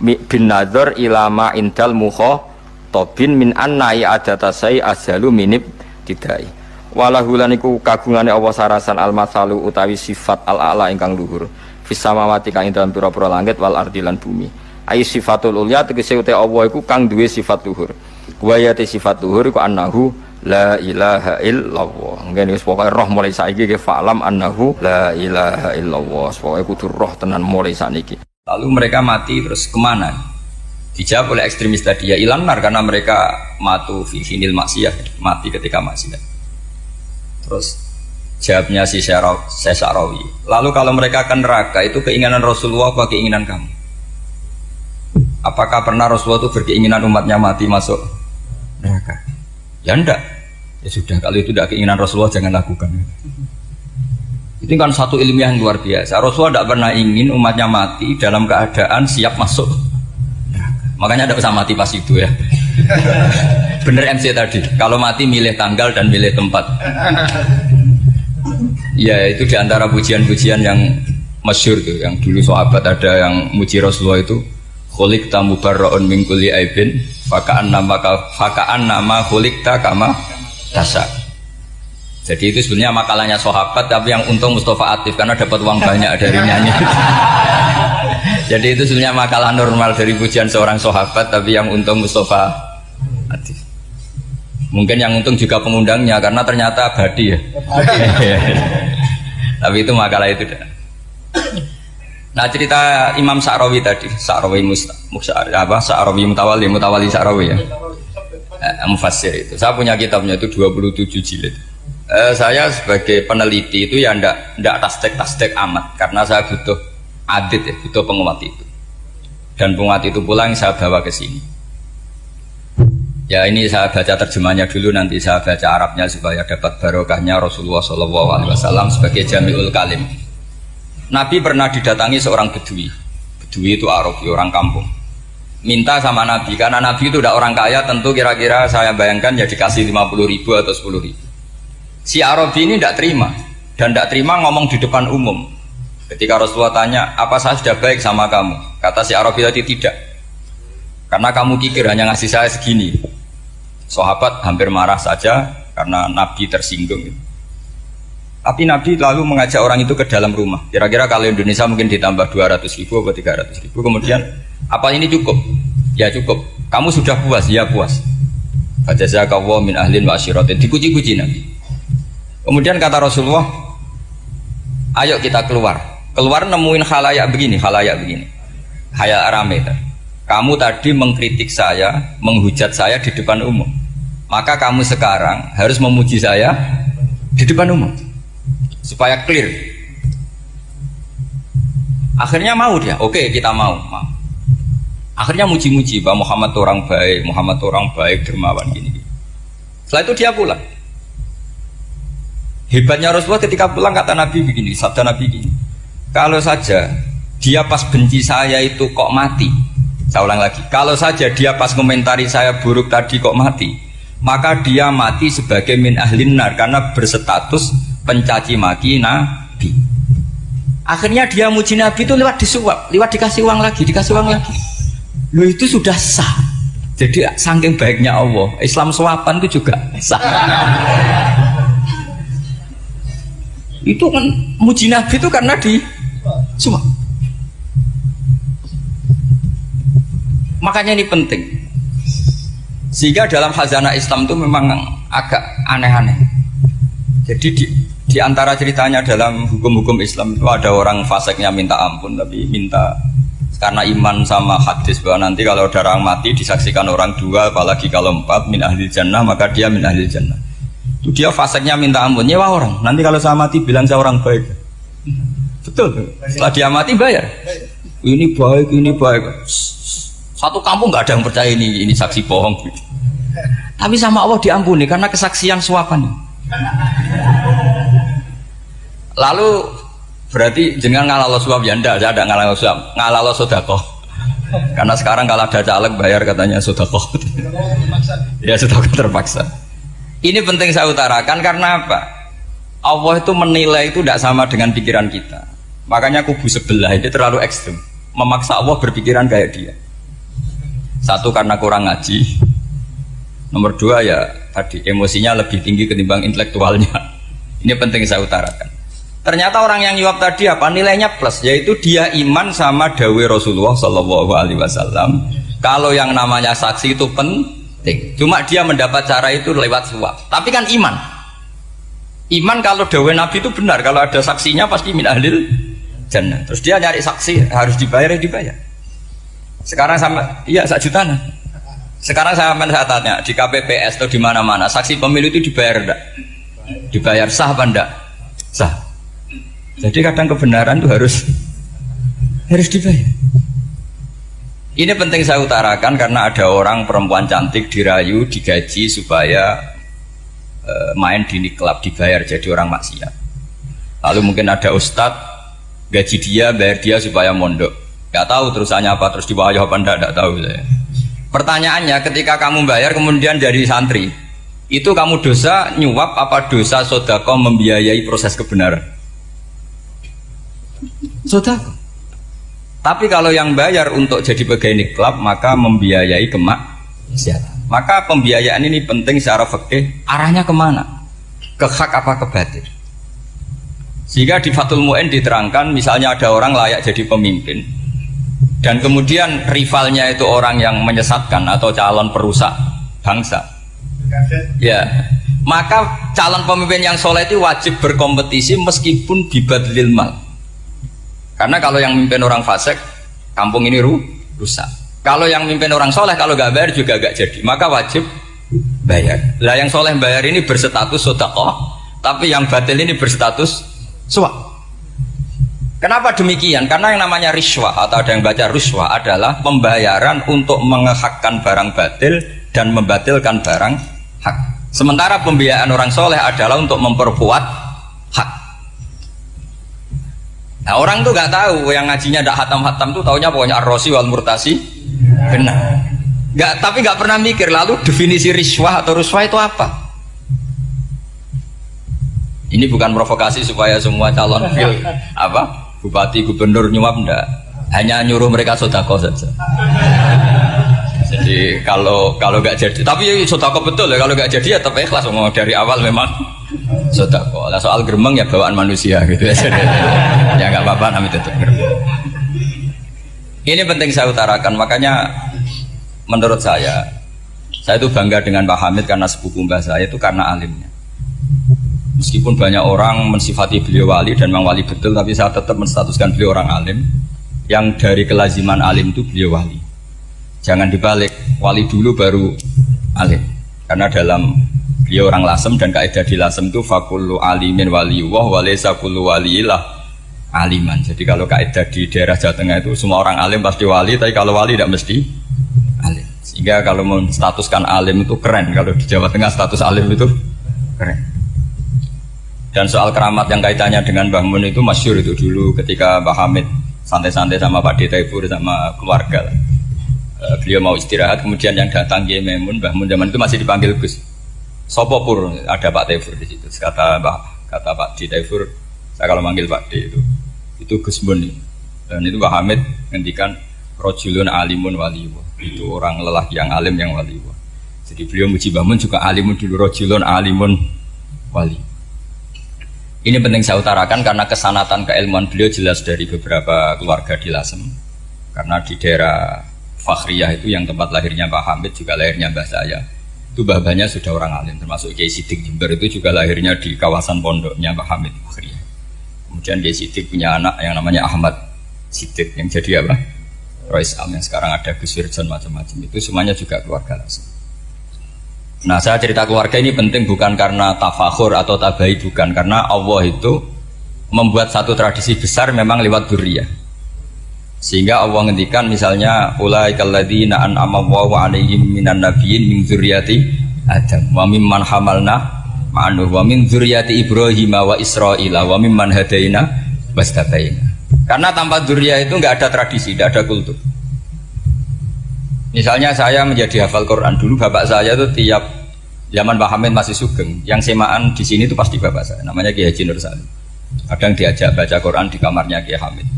bin nadzar ilama indal mukhatabin min anna i'adata sai azalu minib tidai. Walahu lan iku kagungane Allah sarasan al masalu utawi sifat al a'la ingkang luhur. Fis samawati kang ing dalem pira-pira langit wal ardi lan bumi. Ai sifatul ulya tegese uta Allah iku kang duwe sifat luhur. Wa ya sifat luhur iku annahu la ilaha illallah. Ngene wis pokoke roh mulai saiki ke fa'lam annahu la ilaha illallah. Pokoke kudu roh tenan mulai saniki. Lalu mereka mati terus kemana? Dijawab oleh ekstremis tadi ya ilanar karena mereka matu fi hinil maksiyah, mati ketika maksiat. Terus jawabnya si Syarawi. Lalu kalau mereka akan neraka itu keinginan Rasulullah apa keinginan kamu? Apakah pernah Rasulullah itu berkeinginan umatnya mati masuk neraka? Ya enggak. Ya sudah, kalau itu tidak keinginan Rasulullah jangan lakukan. Itu kan satu ilmiah yang luar biasa. Rasulullah tidak pernah ingin umatnya mati dalam keadaan siap masuk. Makanya tidak usah mati pas itu ya. Bener MC tadi. Kalau mati milih tanggal dan milih tempat. Ya itu diantara pujian-pujian yang masyhur tuh. Yang dulu sahabat ada yang muji Rasulullah itu. Khuliqta mubarra'un min kulli aibin faka'an nama khuliqta kama tasa. Jadi itu sebenarnya makalahnya sahabat, tapi yang untung Mustafa Atif karena dapat uang banyak dari nyanyi. Jadi itu sebenarnya makalah normal dari pujian seorang sahabat, tapi yang untung Mustafa Atif. Mungkin yang untung juga pengundangnya karena ternyata abadi ya. Tapi itu makalah itu. Nah cerita Imam Syarawi tadi, Syarawi Syarawi Mutawali Syarawi ya. Mufassir itu. Saya punya kitabnya itu 27 jilid. Saya sebagai peneliti itu ya ndak tasdek amat karena saya butuh adit ya, butuh penguat itu. Dan penguat itu pula yang saya bawa ke sini. Ya ini saya baca terjemahnya dulu, nanti saya baca Arabnya supaya dapat barokahnya Rasulullah SAW sebagai Jami'ul Kalim. Nabi pernah didatangi seorang bedui. Bedui itu Arabi, orang kampung. Minta sama Nabi, karena Nabi itu udah orang kaya, tentu kira-kira saya bayangkan ya dikasih 50.000 atau 10.000. Si Arabi ini tidak terima, dan tidak terima ngomong di depan umum. Ketika Rasulullah tanya, apa saya sudah baik sama kamu? Kata si Arabi tadi tidak, karena kamu kikir hanya ngasih saya segini. Sahabat hampir marah saja karena Nabi tersinggung. Tapi Nabi lalu mengajak orang itu ke dalam rumah. Kira-kira kalau Indonesia mungkin ditambah 200.000 atau 300.000. Kemudian, apa ini cukup? Ya cukup. Kamu sudah puas? Ya puas. Fajazakallahu min ahlin wa asyiratin. Dipuji-puji Nabi. Kemudian kata Rasulullah, ayo kita keluar. Keluar nemuin khalayak begini. Khalayak rame. Kamu tadi mengkritik saya, menghujat saya di depan umum. Maka kamu sekarang harus memuji saya di depan umum. Supaya clear. Akhirnya mau dia. Oke, kita mau. Akhirnya muji-muji bahwa Muhammad orang baik, dermawan gini. Setelah itu dia pulang. Hebatnya Rasulullah ketika pulang kata Nabi begini, sabda Nabi begini. Kalau saja dia pas benci saya itu kok mati. Saya ulang lagi. Kalau saja dia pas komentari saya buruk tadi kok mati, maka dia mati sebagai min ahlin nar karena berstatus pencaci maki Nabi. Akhirnya dia muji Nabi itu lewat disuap, lewat dikasih uang lagi. Loh itu sudah sah. Jadi saking baiknya Allah, Islam suapan itu juga sah. Itu kan muji Nabi itu karena disuap. Makanya ini penting. Sehingga dalam khazanah Islam itu memang agak aneh-aneh. Jadi di antara ceritanya dalam hukum-hukum Islam itu ada orang fasiknya minta ampun, tapi minta karena iman sama hadis bahwa nanti kalau ada orang mati disaksikan orang dua, apalagi kalau 4 min ahli jannah, maka dia min ahli jannah. Itu dia fasiknya minta ampun, nyewa orang. Nanti kalau saya mati bilang saya orang baik. Betul. Setelah dia mati bayar. Ini baik. Satu kampung nggak ada yang percaya ini saksi bohong. Tapi sama Allah diampuni karena kesaksian suapan. Lalu berarti jangan ngalalo suap ya ndak, saya ada ngalalo suap, ngalalo sedekah. Karena sekarang kalau ada caleg bayar katanya sedekah. Ya sedekah terpaksa. Ini penting saya utarakan karena apa? Allah itu menilai itu tidak sama dengan pikiran kita. Makanya kubu sebelah ini terlalu ekstrim, memaksa Allah berpikiran kayak dia. Satu karena kurang ngaji. Nomor dua ya tadi emosinya lebih tinggi ketimbang intelektualnya. Ini penting saya utarakan. Ternyata orang yang jawab tadi apa nilainya plus, yaitu dia iman sama dawai Rasulullah SAW. Kalau yang namanya saksi itu penting, Cuma dia mendapat cara itu lewat suap. Tapi kan iman. Iman kalau dawuh Nabi itu benar. Kalau ada saksinya pasti min ahlil jannah. Terus dia nyari saksi harus dibayar, ya dibayar. Sekarang sama, iya 1 juta. Sekarang saya tanya di KPPS atau di mana-mana saksi pemilu itu dibayar enggak? Dibayar sah apa enggak? Sah. Jadi kadang kebenaran itu harus dibayar. Ini penting saya utarakan karena ada orang perempuan cantik dirayu, digaji supaya main di klub dibayar jadi orang maksiat. Lalu mungkin ada ustadz gaji dia, bayar dia supaya mondok. Gak tahu terusannya apa, terus dibayar apa enggak tahu saya. Pertanyaannya ketika kamu bayar kemudian jadi santri, itu kamu dosa nyuap apa dosa sodako membiayai proses kebenaran? Sodako. Tapi kalau yang bayar untuk jadi pegawai klub maka membiayai kemaksiatan. Maka pembiayaan ini penting secara fikih. Arahnya kemana? Ke hak apa ke batil? Sehingga di Fathul Mu'in diterangkan misalnya ada orang layak jadi pemimpin dan kemudian rivalnya itu orang yang menyesatkan atau calon perusak bangsa. Ya, maka calon pemimpin yang soleh itu wajib berkompetisi meskipun bibadlil mal. Karena kalau yang mimpin orang fasik, kampung ini rusak. Kalau yang mimpin orang soleh, kalau nggak bayar juga nggak jadi. Maka wajib bayar. Lah yang soleh bayar ini berstatus sedekah, tapi yang batil ini berstatus suap. Kenapa demikian? Karena yang namanya riswah atau ada yang baca ruswah adalah pembayaran untuk mengehakkan barang batil dan membatilkan barang hak. Sementara pembiayaan orang soleh adalah untuk memperkuat hak. Nah orang tuh nggak tahu yang ngajinya ndak hatam-hatam tuh taunya pokoknya ar-rosi wal murtasi benar. Tapi nggak pernah mikir lalu definisi riswah atau ruswah itu apa? Ini bukan provokasi supaya semua calon bupati gubernur nyuap ndak. Hanya nyuruh mereka sodako saja. Jadi kalau nggak jadi, tapi sodako betul ya kalau nggak jadi ya tetap ikhlas dari awal memang. Sodako. Lah soal gremeng ya bawaan manusia gitu ya. Ya nggak apa-apa namanya tetap gremeng. Ini penting saya utarakan. Makanya menurut saya itu bangga dengan Pak Hamid karena sepupu mbah saya itu karena alimnya. Meskipun banyak orang mensifati beliau wali dan memang wali betul, tapi saya tetap menstatuskan beliau orang alim. Yang dari kelaziman alim itu beliau wali. Jangan dibalik, wali dulu baru alim. Karena dalam beliau orang Lasem dan kaidah di Lasem itu fakullu alimin waliyullah walaysa kullu waliyillah aliman. Jadi kalau kaidah di daerah Jawa Tengah itu semua orang alim pasti wali, tapi kalau wali tidak mesti alim. Sehingga kalau menstatuskan alim itu keren. Kalau di Jawa Tengah status alim itu keren. Dan soal keramat yang kaitannya dengan Mbah Mun itu masyhur itu dulu ketika Mbah Hamid santai-santai sama Pak Taifur sama keluarga. Beliau mau istirahat, kemudian yang datang Kiai Maimun, Mbah Mun zaman itu masih dipanggil Gus. Sopo pur, ada Pak Taifur di situ. Kata Pak Taifur, saya kalau manggil Pak D itu Gus Mun. Dan itu Mbah Hamid ngendikan rojulun alimun waliyullah. Itu orang lelaki yang alim yang waliyullah. Jadi beliau muji Mbah Mun juga alimun dulu, rojulun alimun wali. Ini penting saya utarakan karena kesanatan keilmuan beliau jelas dari beberapa keluarga di Lasem. Karena di daerah Fakhriyah itu yang tempat lahirnya Pak Hamid juga lahirnya mbah saya. Itu mbah-mbahnya sudah orang alim, termasuk Kiai Sidik Jember itu juga lahirnya di kawasan pondoknya Pak Hamid Fakhriyah. Kemudian Kiai Sidik punya anak yang namanya Ahmad Sidik yang jadi apa? Rois Am yang sekarang ada Gus Wirjon macam-macam itu semuanya juga keluarga Lasem. Nah saya cerita keluarga ini penting bukan karena tafakhur atau tabai, bukan karena Allah itu membuat satu tradisi besar memang lewat dzurriyyah. Sehingga Allah ngendikan misalnya ulaikal ladzina an'ama Allahu 'alaihim minan nabiyyin min dzurriyyati Adam wa mimman hamalna ma'anu wa min dzurriyyati Ibrahim wa Israila wa mimman hadaina wastabaina. Karena tanpa dzurriyyah itu enggak ada tradisi, enggak ada kultur. Misalnya saya menjadi hafal Quran dulu, bapak saya itu tiap zaman Pak Hamid masih sugeng, yang semaan di sini itu pasti bapak saya, namanya Kiai Haji Nur Salim. Kadang diajak baca Quran di kamarnya Kiai Hamid.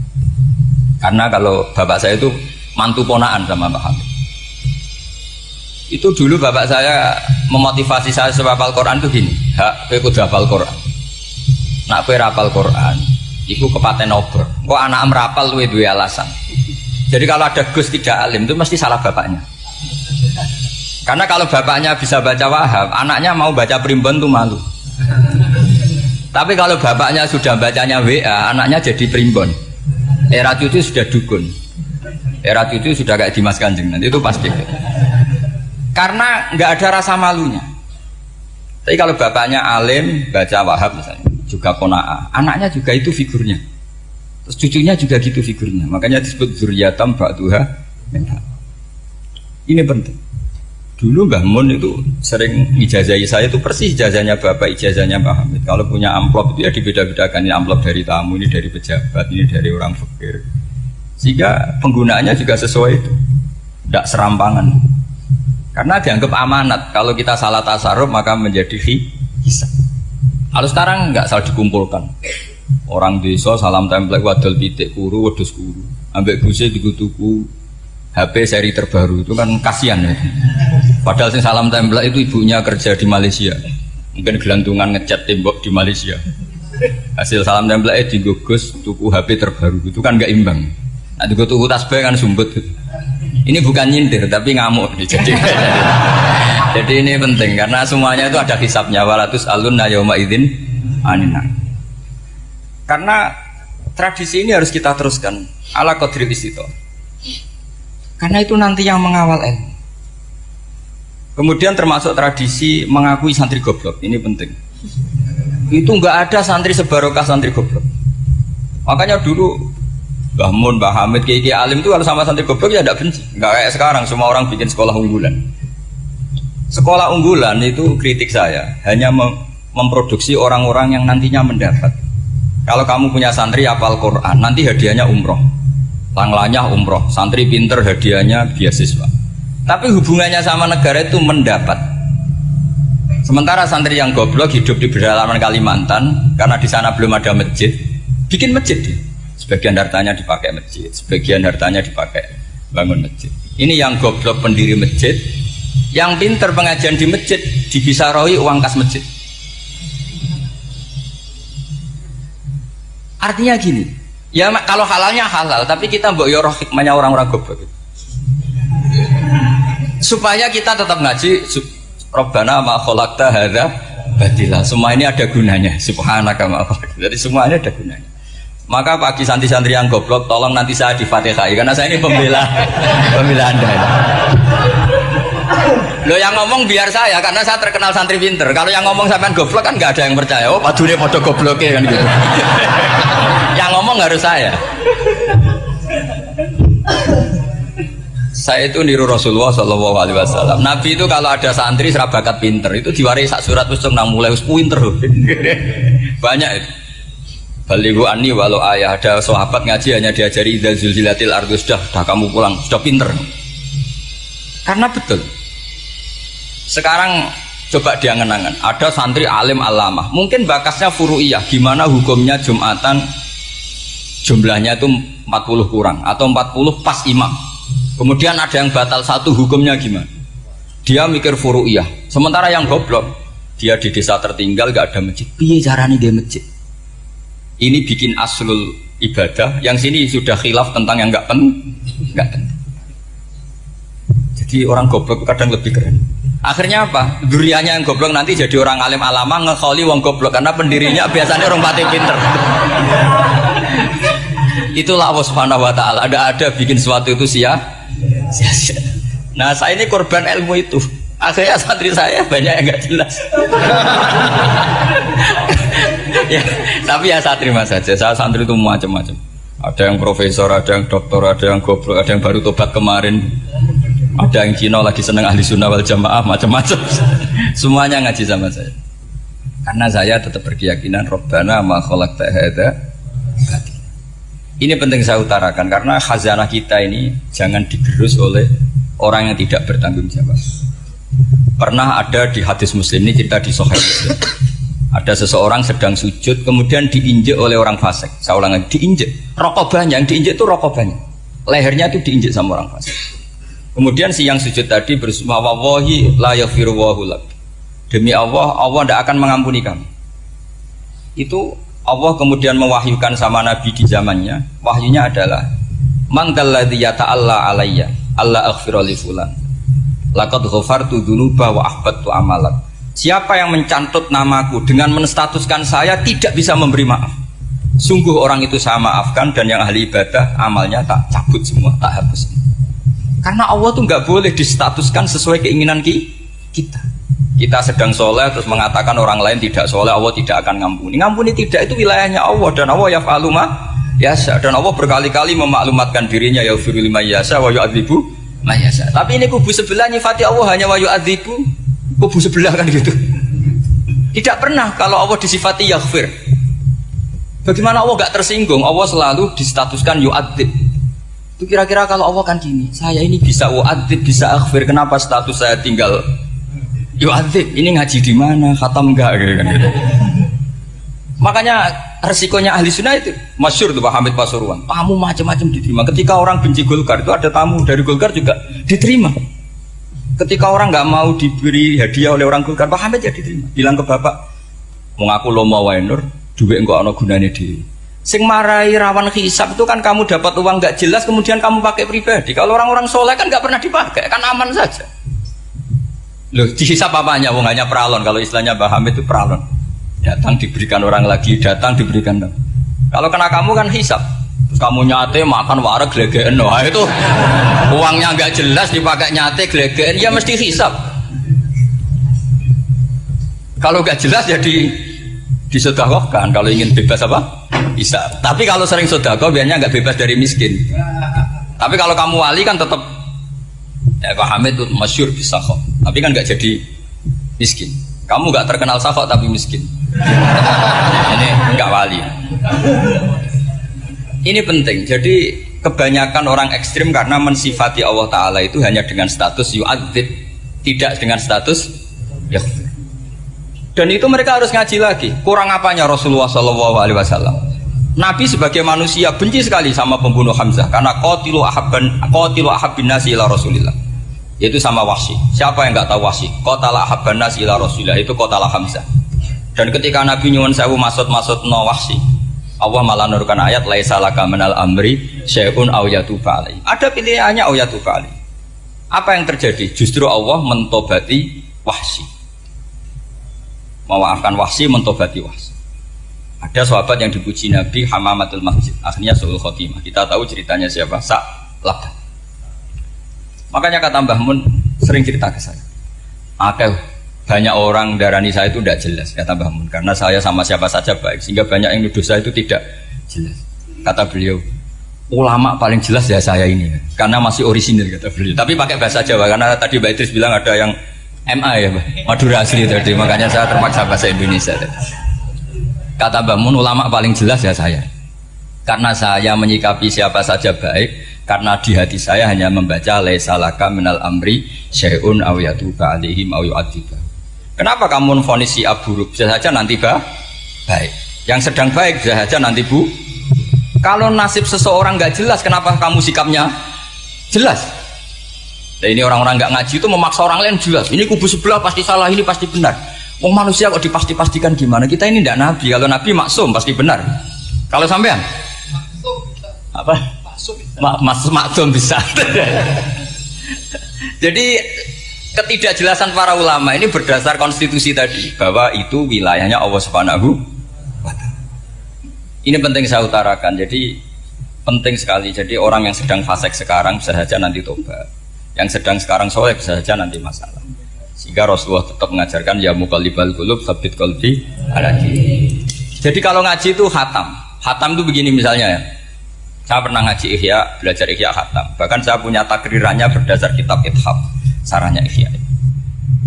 Karena kalau bapak saya itu mantu ponaan sama Pak Hamid. Itu dulu bapak saya memotivasi saya supaya hafal Quran itu gini, hak kowe kudu hafal Quran. Nak kowe hafal Quran, iku kepaten obor. Kok anak merapal luwe duwe alasan. Jadi kalau ada Gus tidak alim itu mesti salah bapaknya. Karena kalau bapaknya bisa baca Wahab, anaknya mau baca primbon tuh malu. Tapi kalau bapaknya sudah bacanya WA, anaknya jadi primbon. Era cucu sudah dukun. Era cucu sudah kayak Dimas Kanjeng, nanti itu pasti. Karena nggak ada rasa malunya. Tapi kalau bapaknya alim, baca Wahab misalnya, juga kona'ah, anaknya juga itu figurnya. Terus cucunya juga gitu figurnya. Makanya disebut zuriyatam ba'duha min ba'd. Ini penting. Dulu Mbah Mun itu sering ijazahi saya itu persis ijazahnya bapak, ijazahnya Pak Hamid. Kalau punya amplop itu ya dibeda-bedakan, ini amplop dari tamu, ini dari pejabat, ini dari orang fakir. Sehingga penggunaannya juga sesuai itu, tidak serampangan. Karena dianggap amanat. Kalau kita salah tasarruf maka menjadi hisab. Kalau sekarang nggak salah dikumpulkan. Orang desa salam template wadol pitik kuru, wedhus kuru. Ambek guse dikutuku HP seri terbaru itu kan kasihan ya. Padahal sing salam template itu ibunya kerja di Malaysia. Mungkin gelantungan ngecat tembok di Malaysia. Hasil salam template digugus tuku HP terbaru itu kan nggak imbang. Nah tuku tasbih kan sumbut. Ini bukan nyindir tapi ngamuk jadi. Jadi ini penting karena semuanya itu ada hisabnya. Walatus alunna yauma idzin anina. Karena tradisi ini harus kita teruskan ala qadri istito. Karena itu nanti yang mengawal ilmu. Kemudian termasuk tradisi mengakui santri goblok, ini penting. Itu nggak ada santri sebarokah santri goblok. Makanya dulu Mbah Mun, Mbah Hamid, Kiai Alim itu kalau sama santri goblok ya tidak benci. Nggak kayak sekarang semua orang bikin sekolah unggulan. Sekolah unggulan itu kritik saya hanya memproduksi orang-orang yang nantinya mendapat. Kalau kamu punya santri hafal Quran, nanti hadiahnya umroh, langlanya umroh, santri pinter hadiahnya beasiswa. Tapi hubungannya sama negara itu mendapat. Sementara santri yang goblok hidup di pedalaman Kalimantan, karena di sana belum ada masjid, bikin masjid dia. Sebagian hartanya dipakai masjid, sebagian hartanya dipakai bangun masjid. Ini yang goblok pendiri masjid, yang pinter pengajian di masjid dibisaroi uang kas masjid. Artinya gini, ya kalau halalnya halal, tapi kita mbok yoroh hikmahnya orang-orang goblok itu. Supaya kita tetap ngaji Rabbana ma khalaqta hadza batila. Semua ini ada gunanya. Subhanaka ma khalaqta. Jadi semuanya ada gunanya. Maka bagi santri-santri yang goblok, tolong nanti saya di-Fatihai karena saya ini pembela Anda. Loh yang ngomong biar saya karena saya terkenal santri pinter. Kalau yang ngomong sampean goblok kan nggak ada yang percaya. Oh, padune padha gobloknya kan gitu. Yang ngomong harus saya. Saya itu niru Rasulullah Shallallahu Alaihi Wasallam. Nabi itu kalau ada santri serabakat pinter itu diwaris sak surat wis nang mulai wis pinter. Banyak itu. Balighu anni walau ayah, ada sahabat ngaji hanya diajari idza zulzilatil ardu, sudah kamu pulang, sudah pinter. Karena betul. Sekarang coba diangan-angan, ada santri alim alamah, mungkin bakasnya furu'iyah, gimana hukumnya Jumatan jumlahnya itu 40 kurang atau 40 pas imam. Kemudian ada yang batal satu, hukumnya gimana? Dia mikir furu'iyah. Sementara yang goblok, dia di desa tertinggal gak ada masjid. Piye caranya dia masjid? Ini bikin aslul ibadah, yang sini sudah khilaf tentang yang gak penting. Jadi orang goblok kadang lebih keren. Akhirnya apa? Duriannya yang goblok nanti jadi orang alim alama ngekholi wong goblok karena pendirinya biasanya orang pati pinter. Itulah Allah Subhanahu wa taala. Ada bikin sesuatu itu sia-sia. Nah, saya ini korban ilmu itu. Akhirnya santri saya banyak yang nggak jelas. Ya, tapi ya saya terima saja. Saya santri itu macam-macam. Ada yang profesor, ada yang doktor, ada yang goblok, ada yang baru tobat kemarin. Ada yang Cina lagi seneng ahli sunnah wal jamaah, macam-macam. Semuanya ngaji sama saya. Karena saya tetap berkeyakinan Rabbana ma khalaqta hadza batil. Ini penting saya utarakan karena khazanah kita ini jangan digerus oleh orang yang tidak bertanggung jawab. Pernah ada di hadis Muslim, ini cerita di Sahih Muslim. Ada seseorang sedang sujud kemudian diinjek oleh orang fasik. Saya ulang lagi, diinjek. Rokobahnya, yang diinjek itu rokobahnya. Lehernya itu diinjek sama orang fasik. Kemudian si yang sujud tadi bersumpah wallahi la yaghfiru wallahu lak. Demi Allah, Allah tidak akan mengampuni kamu. Itu Allah kemudian mewahyukan sama Nabi di zamannya. Wahyunya adalah man dalladzi yata'alla alayya alla aghfira li fulan. Laqad ghafartu dzunuba wa ahbattu amalak. Siapa yang mencantut namaku dengan menstatuskan saya tidak bisa memberi maaf, sungguh orang itu saya maafkan, dan yang ahli ibadah amalnya tak cabut semua, tak hapus. Karena Allah tuh nggak boleh distatuskan sesuai keinginan kita. Kita sedang soleh terus mengatakan orang lain tidak soleh, Allah tidak akan ngampuni. Ngampuni tidak, itu wilayahnya Allah, dan Allah yaf'alu ma yasha, dan Allah berkali-kali memaklumatkan dirinya yaghfiru liman yasha wa yu'adzibu man yasha. Tapi ini kubu sebelah nyifati Allah hanya wa yu'adzibu, kubu sebelah kan gitu. Tidak pernah kalau Allah disifati yaghfir. Bagaimana Allah gak tersinggung? Allah selalu distatuskan yu'adzib. Itu kira-kira kalau Allah kan gini, saya ini bisa yu'adzib, bisa aghfir, kenapa status saya tinggal yu'adzib? Ini ngaji di mana? Khatam enggak gitu. Makanya resikonya ahli sunnah itu masyhur tuh Pak Hamid Pasuruan, tamu macam-macam diterima. Ketika orang benci Golkar itu ada tamu dari Golkar juga diterima. Ketika orang nggak mau diberi hadiah oleh orang Golkar, Pak Hamid ya diterima. Bilang ke bapak, mengaku loma wae nur, duit enggak ana gunane dhewe. Sing marai rawan hisab itu kan kamu dapat uang nggak jelas kemudian kamu pakai pribadi. Kalau orang-orang soleh kan nggak pernah dipakai, kan aman saja. Loh, dihisab apanya? Wong hanya peralon. Kalau istilahnya Pak Hamid itu peralon. Datang diberikan orang lagi, datang diberikan. Kalau kena kamu kan hisab. Terus kamu nyate makan wareg glegeken. Wah itu uangnya nggak jelas dipakai nyate glegeken, ya mesti hisab. Kalau nggak jelas jadi disedekahkan. Kalau ingin bebas apa? Hisab. Tapi kalau sering sedekah biasanya nggak bebas dari miskin. Tapi kalau kamu wali kan tetap ya Pak Hamid itu masyhur bisa kok. Tapi kan nggak jadi miskin. Kamu nggak terkenal sakok tapi miskin. Ini nggak wali. Ini penting. Jadi kebanyakan orang ekstrim karena mensifati Allah Ta'ala itu hanya dengan status yu'adzib, tidak dengan status yaghfir. Dan itu mereka harus ngaji lagi. Kurang apanya Rasulullah SAW? Nabi sebagai manusia benci sekali sama pembunuh Hamzah karena qatilu ahabbin nasi ila Rasulillah. Yaitu sama Wahsy. Siapa yang nggak tahu Wahsy? Qatala ahabban nasi ila Rasulillah, itu qatala Hamzah. Dan ketika Nabi nyuwun sewu maksud no Wahsy, Allah malah nurkan ayat laisa laka minal amri syai'un aw yatuba alaihi. Ada pilihannya aw yatuba alaihi. Apa yang terjadi? Justru Allah mentobati Wahsy. Memaafkan Wahsy, mentobati Wahsy. Ada sahabat yang dipuji Nabi Hamamatul Masjid, akhirnya su'ul khotimah. Kita tahu ceritanya siapa? Sa'labah. Makanya kata Mbah Mun sering cerita ke saya. Banyak orang darani saya itu tidak jelas, kata Mbah Mun, karena saya sama siapa saja baik, sehingga banyak yang nuduh saya itu tidak jelas. Kata beliau, ulama paling jelas ya saya ini, karena masih orisinil, kata beliau. Tapi pakai bahasa Jawa, karena tadi Mbak Idris bilang ada yang MA ya, Madura asli tadi, makanya saya terpaksa bahasa Indonesia tadi. Kata Mbah Mun, ulama paling jelas ya saya, karena saya menyikapi siapa saja baik. Karena di hati saya hanya membaca laisa laka minal amri syai'un aw yatuba alaihim aw yu'adziba. Kenapa kamu vonis si buruk? Bisa saja nanti baik. Yang sedang baik bisa saja nanti bu. Kalau nasib seseorang nggak jelas, kenapa kamu sikapnya jelas? Nah, ini orang-orang nggak ngaji itu memaksa orang lain jelas. Ini kubu sebelah pasti salah, ini pasti benar. Wong manusia kok dipasti-pastikan gimana? Kita ini tidak nabi. Kalau nabi maksum pasti benar. Kalau sampean apa? Maksum bisa. Jadi ketidakjelasan para ulama ini berdasar konstitusi tadi, bahwa itu wilayahnya Allah Subhanahu wa Ta'ala. Ini penting saya utarakan. Jadi penting sekali. Jadi orang yang sedang fasik sekarang bisa saja nanti tobat, yang sedang sekarang soleh bisa saja nanti masalah. Sehingga Rasulullah tetap mengajarkan ya muqallibal qulub tsabbit qalbi ala dinik. Jadi kalau ngaji itu khatam. Khatam itu begini misalnya ya. Saya pernah ngaji Ihya, belajar Ihya khatam. Bahkan saya punya takrirannya berdasar kitab Ithaf, sarahnya Ihya.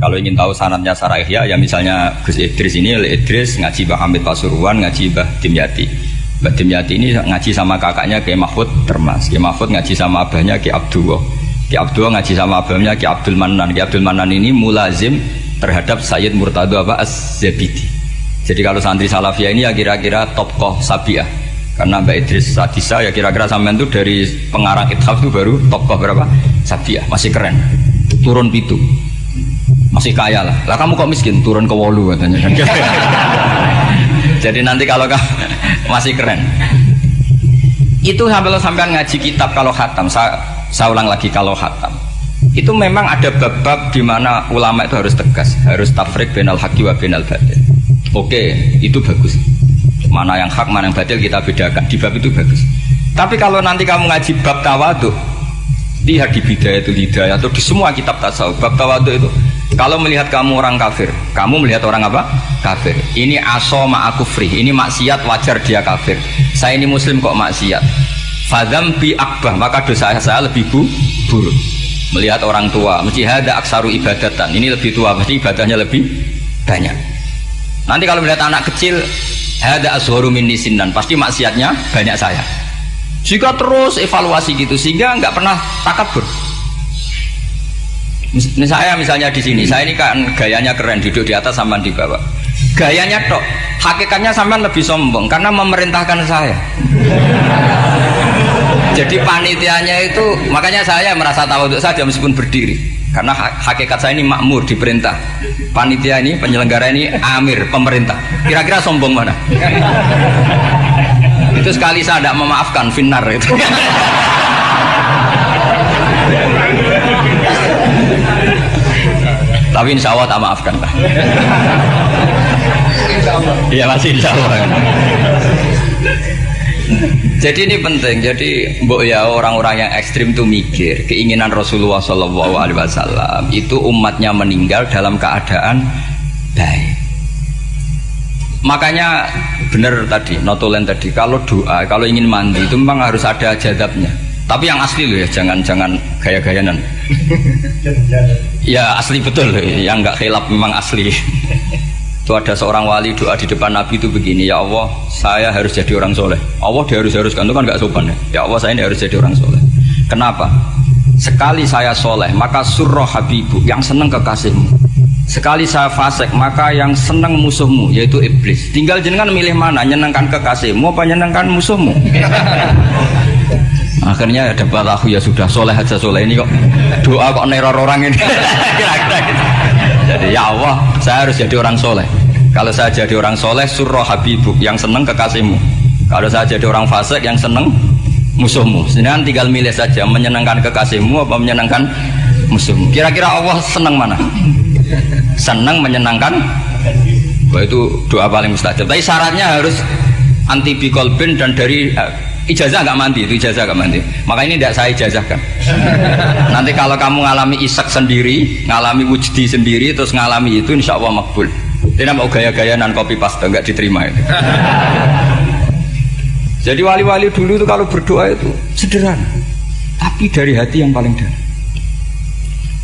Kalau ingin tahu sanadnya sarah Ihya, ya misalnya Gus Idris ini, Idris ngaji Mbah Hamid Pasuruan, ngaji Mbah Dimyati. Mbah Dimyati ini ngaji sama kakaknya Kiai Mahfud Termas. Kiai Mahfud ngaji sama abahnya Kiai Abdullah. Kiai Abdullah ngaji sama abahnya Kiai Abdul Manan. Kiai Abdul Manan ini mulazim terhadap Sayyid Murtado Az-Zabidi. Jadi kalau santri Salafiyah ini ya kira-kira tokoh Sabiah. Karena Mbak Idris Sadisa ya kira-kira sampean itu dari pengarang Ithaf itu baru tokoh berapa? Sabiah, masih keren. Turun pitu. Masih kaya lah. Lah kamu kok miskin? Turun ke wolu katanya. Jadi nanti kalau kamu masih keren. Itu sampean ngaji kitab kalau khatam. Saya ulang lagi kalau khatam. Itu memang ada bab-bab di mana ulama itu harus tegas, harus tafrik bainal haqqi wa bainal batil. Oke, itu bagus. Mana yang hak, mana yang batil kita bedakan. Di bab itu bagus. Tapi kalau nanti kamu ngaji bab tawadhu, lihat di Bidayatul Hidayah atau di semua kitab tasawuf, bab tawadhu itu, kalau melihat kamu orang kafir, kamu melihat orang apa? Kafir. Ini aso ma'akufri, ini maksiat wajar dia kafir. Saya ini muslim kok maksiat. Fadzambi akbah, maka dosa saya lebih buruk. Melihat orang tua, mesti ada aksaru ibadatan, ini lebih tua, mesti ibadahnya lebih banyak. Nanti kalau melihat anak kecil, ada azharu minni sinnan, pasti maksiatnya banyak saya. Jika terus evaluasi gitu, sehingga nggak pernah takabur. Saya misalnya di sini, saya ini kan gayanya keren, duduk di atas sampai di bawah. Gayanya tok, hakikatnya sampai lebih sombong karena memerintahkan saya. Jadi panitianya itu, makanya saya merasa tawadhu saja meskipun berdiri, karena hakikat saya ini makmur, diperintah. Panitia ini, penyelenggara ini amir, pemerintah. Kira-kira sombong mana? Itu sekali saya tidak memaafkan, finnar itu. Tapi insya Allah tak maafkan lah. Iya masih insya Allah. Jadi ini penting. Jadi mbok ya orang-orang yang ekstrim itu mikir keinginan Rasulullah SAW itu umatnya meninggal dalam keadaan baik. Makanya benar tadi, notulen tadi, kalau doa, kalau ingin mandi itu memang harus ada jadabnya. Tapi yang asli loh ya, jangan gaya-gayanan. Ya asli betul loh, yang nggak khilaf memang asli. Itu ada seorang wali doa di depan Nabi itu begini, ya Allah saya harus jadi orang soleh. Allah diharuskan itu kan nggak sopan ya. Ya Allah saya ini harus jadi orang soleh. Kenapa? Sekali saya soleh maka surroh habibu, yang seneng kekasihmu. Sekali saya fasik maka yang seneng musuhmu, yaitu iblis. Tinggal jenengan milih mana, nyenengkan kekasihmu apa nyenengkan musuhmu. Akhirnya ada balahu, ya sudah soleh aja, soleh ini kok doa kok neror orang ini. Kira-kira gitu. Jadi ya Allah saya harus jadi orang soleh. Kalau saya jadi orang soleh, surroh habibuk, yang seneng kekasihmu. Kalau saya jadi orang fasik, yang seneng musuhmu. Sedangkan tinggal milih saja, menyenangkan kekasihmu apa menyenangkan musuhmu. Kira-kira Allah seneng mana? Seneng menyenangkan. Wah, itu doa paling mustajab. Tapi syaratnya harus anti bikolbin dan dari ijazah nggak mandi, itu ijazah nggak mandi. Maka ini tidak saya ijazahkan. Nanti kalau kamu ngalami isak sendiri, ngalami wujdi sendiri, terus ngalami itu, insya Allah makbul. Tidak mau gaya-gaya nan copy paste, nggak diterima itu. Jadi wali-wali dulu itu kalau berdoa itu sederhana, tapi dari hati yang paling dalam.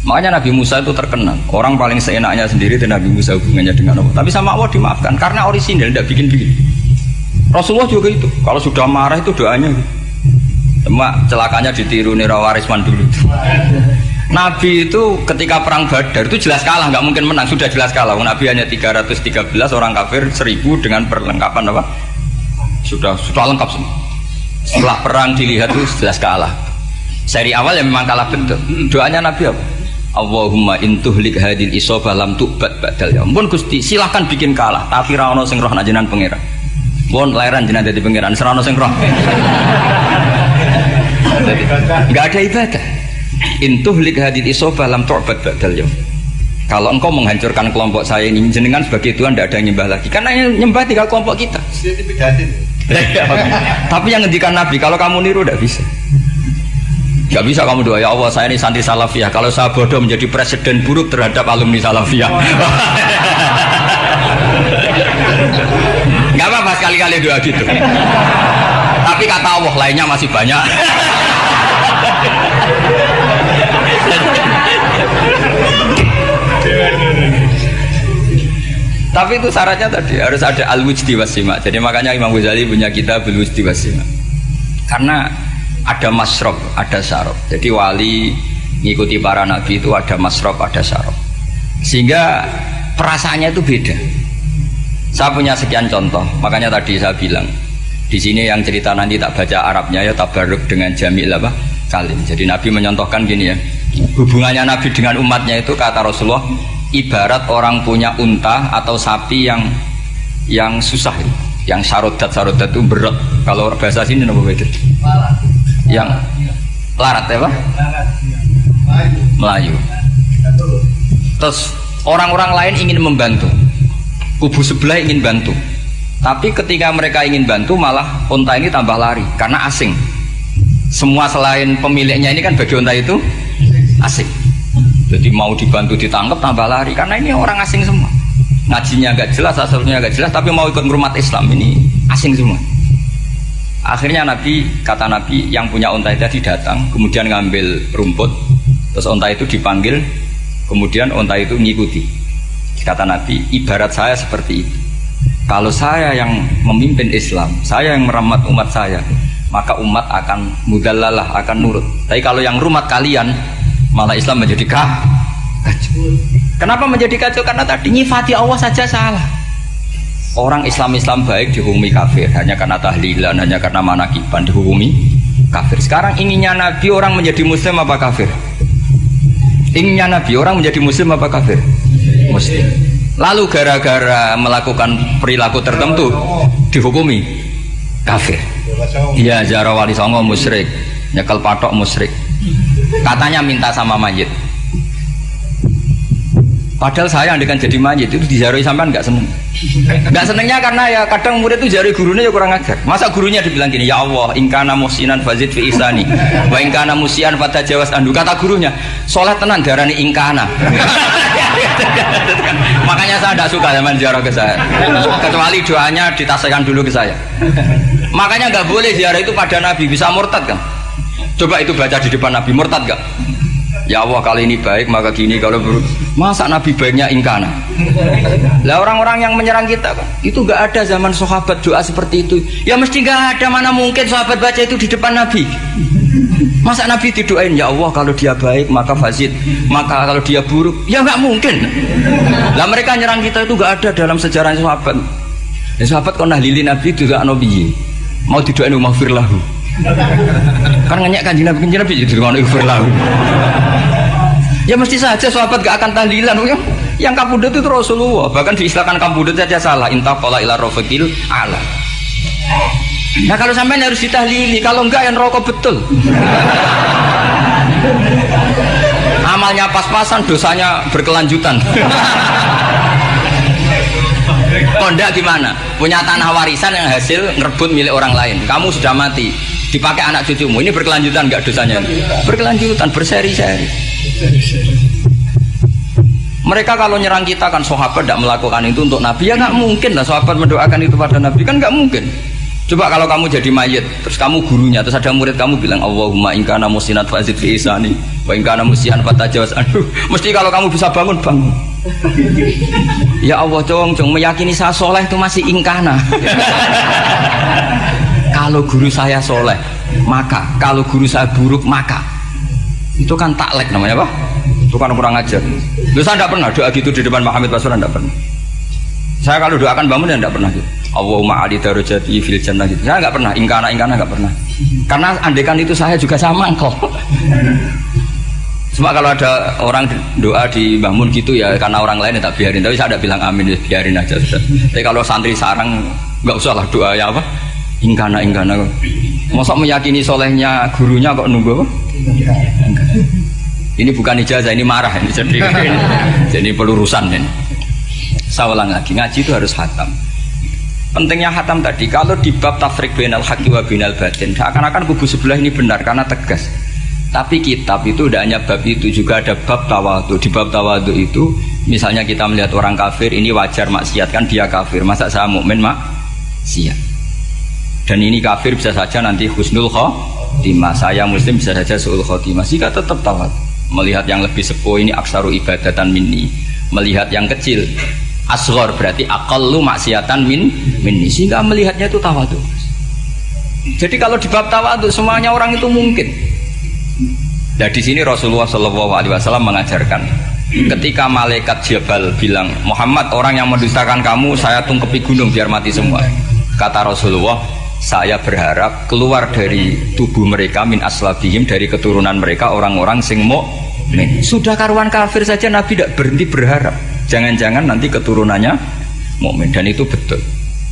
Makanya Nabi Musa itu terkenal, orang paling seenaknya sendiri dan Nabi Musa hubungannya dengan Allah. Tapi sama Allah dimaafkan karena orisinal, tidak bikin-bikin. Rasulullah juga itu, kalau sudah marah itu doanya gitu. Cuma celakanya ditiru Nira Warisman dulu. Nabi itu ketika perang Badar itu jelas kalah, nggak mungkin menang, sudah jelas kalah. Nabi hanya 313 orang kafir, 1000 dengan perlengkapan apa? Sudah lengkap semua. Setelah perang dilihat itu jelas kalah. Seri awal yang memang kalah betul. Doanya Nabi apa? Allahumma intuhlik hadil isobah lam tu'bad ba'dal yaum. Pun Gusti silahkan bikin kalah, tapi ra ono sing roh nak jenengan pangeran. Pun lahiran jenengan dadi pangeran, serana sing roh. Enggak ada ibadah. Intuhlik hadil isobah lam tu'bad ba'dal yaum. Kalau engkau menghancurkan kelompok saya ini, jenengan sebagai Tuhan tidak ada yang nyembah lagi, karena yang nyembah tinggal kelompok kita. Tapi yang ngendikan Nabi, kalau kamu niru tidak bisa. Gak bisa kamu doa, ya Allah saya ini santri salafiyah, kalau saya bodoh menjadi presiden buruk terhadap alumni salafiyah. Gak apa-apa sekali-kali doa gitu. Tapi kata Allah lainnya masih banyak. Tapi itu syaratnya tadi harus ada al-wujdi wasima. Jadi makanya Imam Ghazali punya kitab al-wujdi wasima. Karena ada masrob, ada syarab. Jadi wali ngikuti para nabi itu ada masrob, ada syarab. Sehingga perasaannya itu beda. Saya punya sekian contoh. Makanya tadi saya bilang di sini yang cerita nanti tak baca Arabnya ya, tabarruk dengan jamil apa kalim. Jadi Nabi menyontohkan gini ya. Hubungannya Nabi dengan umatnya itu kata Rasulullah ibarat orang punya unta atau sapi yang susah, yang sarodat itu berat. Kalau bahasa sini apa beda? Yang larat ya Pak? Melayu. Terus orang-orang lain ingin membantu, kubu sebelah ingin bantu, tapi ketika mereka ingin bantu malah unta ini tambah lari karena asing. Semua selain pemiliknya ini kan bagi unta itu asing, jadi mau dibantu ditangkap tambah lari karena ini orang asing semua, ngajinya agak jelas, asalnya agak jelas, tapi mau ikut ngurumat Islam ini asing semua. Akhirnya kata Nabi yang punya unta itu tadi datang, kemudian ngambil rumput, terus unta itu dipanggil, kemudian unta itu ngikuti. Kata Nabi, ibarat saya seperti itu. Kalau saya yang memimpin Islam, saya yang merawat umat saya, maka umat akan mudallalah, akan nurut. Tapi kalau yang rumat kalian, malah Islam menjadi kacau. Kenapa menjadi kacau? Karena tadi nyifati Allah saja salah. Orang Islam baik dihukumi kafir hanya karena tahlilan, hanya karena manakiban dihukumi kafir. Sekarang inginnya Nabi orang menjadi muslim apa kafir? Inginnya Nabi orang menjadi muslim apa kafir? Muslim. Lalu gara-gara melakukan perilaku tertentu dihukumi kafir. Dia ziarah wali songo musyrik, nyekel patok musyrik. Katanya minta sama mayit. Padahal saya andekan jadi mayit itu diziarahi sampean nggak seneng. Nggak senengnya karena ya kadang murid itu ziarahi gurunya ya kurang ajar. Masa gurunya dibilang gini, ya Allah, ingkana musinan fazid fi isani, wa ingkana musian fatajawas andu. Kata gurunya, soleh tenan darani ingkana. Makanya saya tidak suka zaman ziarah ke saya, kecuali doanya ditasihkan dulu ke saya. Makanya nggak boleh ziarah itu pada Nabi, bisa murtad kan? Coba itu baca di depan Nabi, murtad gak? Ya Allah, kali ini baik maka gini, kalau buruk. Masa Nabi baiknya ingkana? Lah orang-orang yang menyerang kita kan, itu gak ada zaman sahabat doa seperti itu. Ya mesti gak ada, mana mungkin sahabat baca itu di depan Nabi. Masa Nabi didoain, ya Allah kalau dia baik maka fazid, maka kalau dia buruk, ya gak mungkin. Lah mereka nyerang kita itu gak ada dalam sejarah sahabat. Ya sahabat kok nahlili Nabi itu gak nabi, mau didoain maghfir lahu. Kan ngenyek kanjeng Nabi jadi ngono lahu. Ya mesti saja sahabat gak akan tahlilan. Yang kabudut itu Rasulullah, bahkan diistilahkan kabudut saja salah. Intaqala ila rafiqil ala. Nah kalau sampai harus ditahlili, kalau enggak yang rokok betul. Amalnya pas-pasan, dosanya berkelanjutan. Kondak gimana? Punya tanah warisan yang hasil ngerebut milik orang lain. Kamu sudah mati, dipakai anak cucumu. Ini berkelanjutan enggak dosanya? Berkelanjutan, berseri-seri. Mereka kalau nyerang kita kan sahabat tidak melakukan itu untuk Nabi, ya nggak mungkin lah sahabat mendoakan itu pada Nabi, kan nggak mungkin. Coba kalau kamu jadi mayit, terus kamu gurunya, terus ada murid kamu bilang Allahumma ingkana musinat fazid fi isani wa ingkana musian fatajawaz anhu. Mesti kalau kamu bisa bangun. Ya Allah, cong meyakini saya soleh itu masih ingkana. Kalau guru saya soleh, maka kalau guru saya buruk, maka itu kan taklek namanya, Pak. Itu kan kurang ajar. Saya tidak pernah doa gitu di depan Muhammad Basura, tidak pernah. Saya kalau doakan bangun ya tidak pernah gitu. Allahumma ali darajati fil jannah gitu. Saya nggak pernah, ingkana nggak pernah. Karena andekan itu saya juga sama kok. Cuma kalau ada orang doa di bangun gitu ya karena orang lain ya tak biarin. Tapi saya tidak bilang amin, ya biarin aja sudah. Tapi kalau santri sarang nggak usah lah doa ya apa? Ingkana. Masa meyakini solehnya gurunya kok nunggu apa? Ini bukan ijazah, ini marah ini. Jadi pelurusan ini. Saya ulang lagi, ngaji itu harus khatam. Pentingnya khatam tadi, kalau di bab tafriq bainal haqqi wa bainal batin, seakan-akan kubu sebelah ini benar karena tegas. Tapi kitab itu tidak hanya bab itu, juga ada bab tawadhu. Di bab tawadhu itu, misalnya kita melihat orang kafir, ini wajar maksiat kan dia kafir. Masa saya mukmin maksiat? Dan ini kafir bisa saja nanti husnul khotimah, saya muslim bisa saja su'ul khotimah. Jika tetap tawadhu, melihat yang lebih sepuh ini aksaru ibadatan minni, melihat yang kecil asghar berarti aqallu maksiatan minni, sehingga melihatnya itu tawadhu. Jadi kalau di bab tawadhu semuanya orang itu mungkin. Nah di sini Rasulullah SAW mengajarkan, ketika malaikat Jabal bilang, Muhammad, orang yang mendustakan kamu saya tungkepi gunung biar mati semua. Kata Rasulullah, saya berharap keluar dari tubuh mereka min aslabihim, dari keturunan mereka orang-orang sing mukmin. Sudah karuan kafir saja Nabi tidak berhenti berharap, jangan-jangan nanti keturunannya mukmin. Dan itu betul.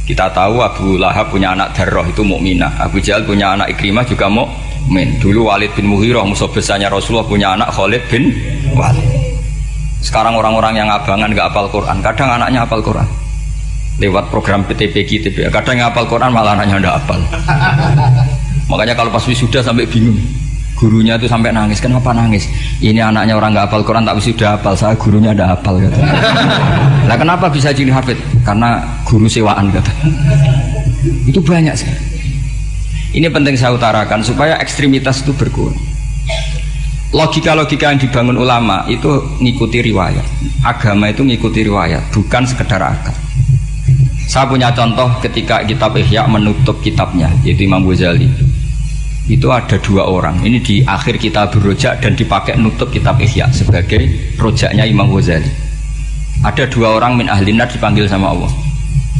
Kita tahu Abu Lahab punya anak Darrah itu mukminah, Abu Jahal punya anak Ikrimah juga mukmin. Dulu Walid bin Mughirah musuh besarnya Rasulullah punya anak Khalid bin Walid. Sekarang orang-orang yang abangan nggak hafal Quran, kadang anaknya hafal Quran lewat program PTPQ, TPA. Kadang yang hafal Quran malah anaknya nggak hafal. Makanya kalau pas wisuda sampai bingung, gurunya itu sampai nangis. Kenapa nangis? Ini anaknya orang nggak hafal Quran tak wisuda hafal, saya gurunya nggak hafal kata. Nah kenapa bisa jadi hafid? Karena guru sewaan kata. Itu banyak sih. Ini penting saya utarakan supaya ekstremitas itu berkurang. Logika-logika yang dibangun ulama itu ngikuti riwayat. Agama itu ngikuti riwayat, bukan sekedar akal. Saya punya contoh ketika kitab Ihya menutup kitabnya, yaitu Imam Ghazali. Itu ada dua orang. Ini di akhir kitab Rojak dan dipakai nutup kitab Ihya sebagai rojaknya Imam Ghazali. Ada dua orang min ahli nar dipanggil sama Allah.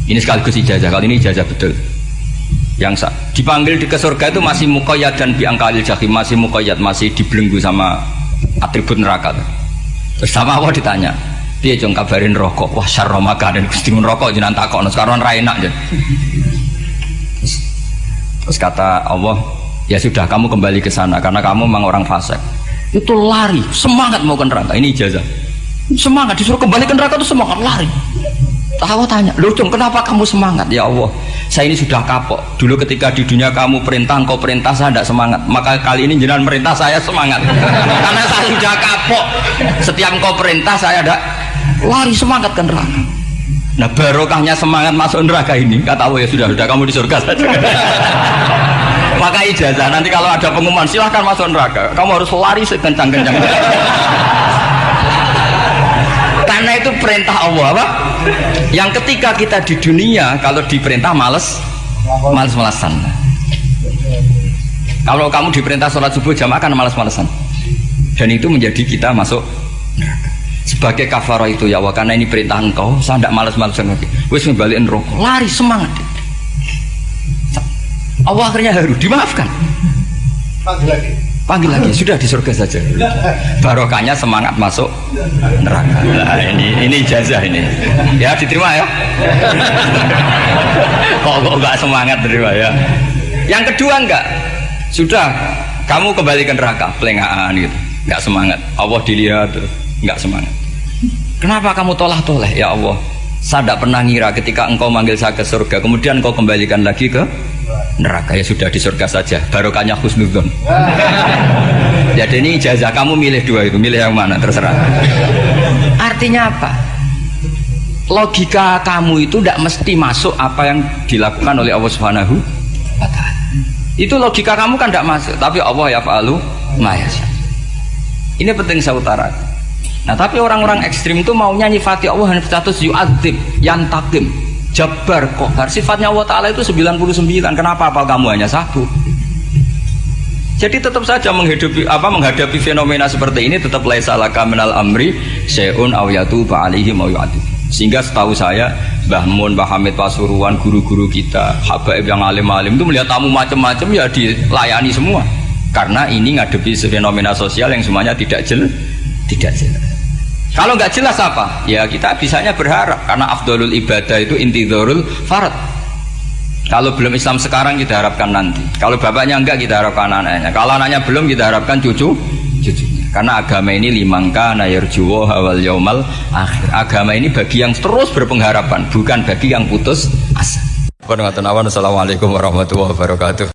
Ini sekaligus ijazah, kali ini ijazah betul. Yang dipanggil ke surga itu masih muqayyad dan biangkalil jahim, masih muqayyad, masih dibelenggu sama atribut neraka. Terus sama Allah ditanya, dia jong kabarin rokok, wah syarra makanan, Gusti mun rokok jenengan takokno sekarang ra enak jen. Terus kata Allah, ya sudah kamu kembali ke sana karena kamu memang orang fasik. Itu lari, semangat mau ke neraka. Ini ijazah. Semangat disuruh kembali ke neraka itu semangat lari. Tahu tanya, loh dong kenapa kamu semangat? Ya Allah, saya ini sudah kapok. Dulu ketika di dunia kamu perintah, engkau perintah, saya tidak semangat. Maka kali ini jenengan perintah, saya semangat. Karena saya sudah kapok. Setiap engkau perintah, saya ada lari semangat ke neraka. Nah barokahnya semangat masuk neraka ini, kata Allah, ya sudah kamu di surga saja. Maka ijazah, nanti kalau ada pengumuman silahkan masuk neraka, kamu harus lari sekencang-kencangnya. Karena itu perintah Allah apa? Yang ketika kita di dunia kalau diperintah males-malesan. Kalau kamu diperintah sholat subuh jamaah kan males-malesan. Dan itu menjadi kita masuk neraka. Sebagai kafarah itu ya Allah, karena ini perintah engkau, saya tidak males-malesan lagi. Wis ngembaliin rokok, lari semangat. Allah akhirnya haru, dimaafkan. Panggil lagi, sudah di surga saja. Barokahnya semangat masuk neraka. Nah, ini ijazah ini. Ya diterima ya. Kok enggak semangat terima ya. Yang kedua enggak. Sudah kamu kembali ke neraka, pelengahan gitu. Enggak semangat. Allah dilihat enggak semangat. Kenapa kamu toleh-toleh? Ya Allah, saya tidak pernah ngira ketika engkau manggil saya ke surga, kemudian engkau kembalikan lagi ke neraka. Ya sudah di surga saja, barokahnya husnudzon. Jadi ini ijazah, kamu milih dua itu, milih yang mana terserah. Artinya apa? Logika kamu itu tidak mesti masuk apa yang dilakukan oleh Allah Subhanahu wa ta'ala. Itu logika kamu kan tidak masuk, tapi Allah yaf'alu ma yasha. Ini penting saya utarakan. Nah tapi orang-orang ekstrim itu maunya nyifati Allah dengan status yu'adzib, yantakim, Jabbar, Qahar. Sifatnya Allah Ta'ala itu 99. Kenapa apal kamu hanya satu? Jadi tetap saja menghadapi fenomena seperti ini tetap laisa laka minal amri syai'un aw yatuba alaihim aw yu'adzib. Sehingga setahu saya Mbah Mun, Mbah Hamid Pasuruan, guru-guru kita, habaib yang alim-alim itu melihat tamu macam-macam ya dilayani semua. Karena ini ngadepi fenomena sosial yang semuanya tidak jelas. Kalau nggak jelas apa? Ya kita bisanya berharap karena afdolul ibadah itu intidharul farad. Kalau belum Islam sekarang kita harapkan nanti. Kalau bapaknya enggak kita harapkan anaknya. Kalau anaknya belum kita harapkan cucunya. Karena agama ini limangka nayarjuwo hawal yaumal akhir. Agama ini bagi yang terus berpengharapan, bukan bagi yang putus asa. Assalamualaikum warahmatullahi wabarakatuh.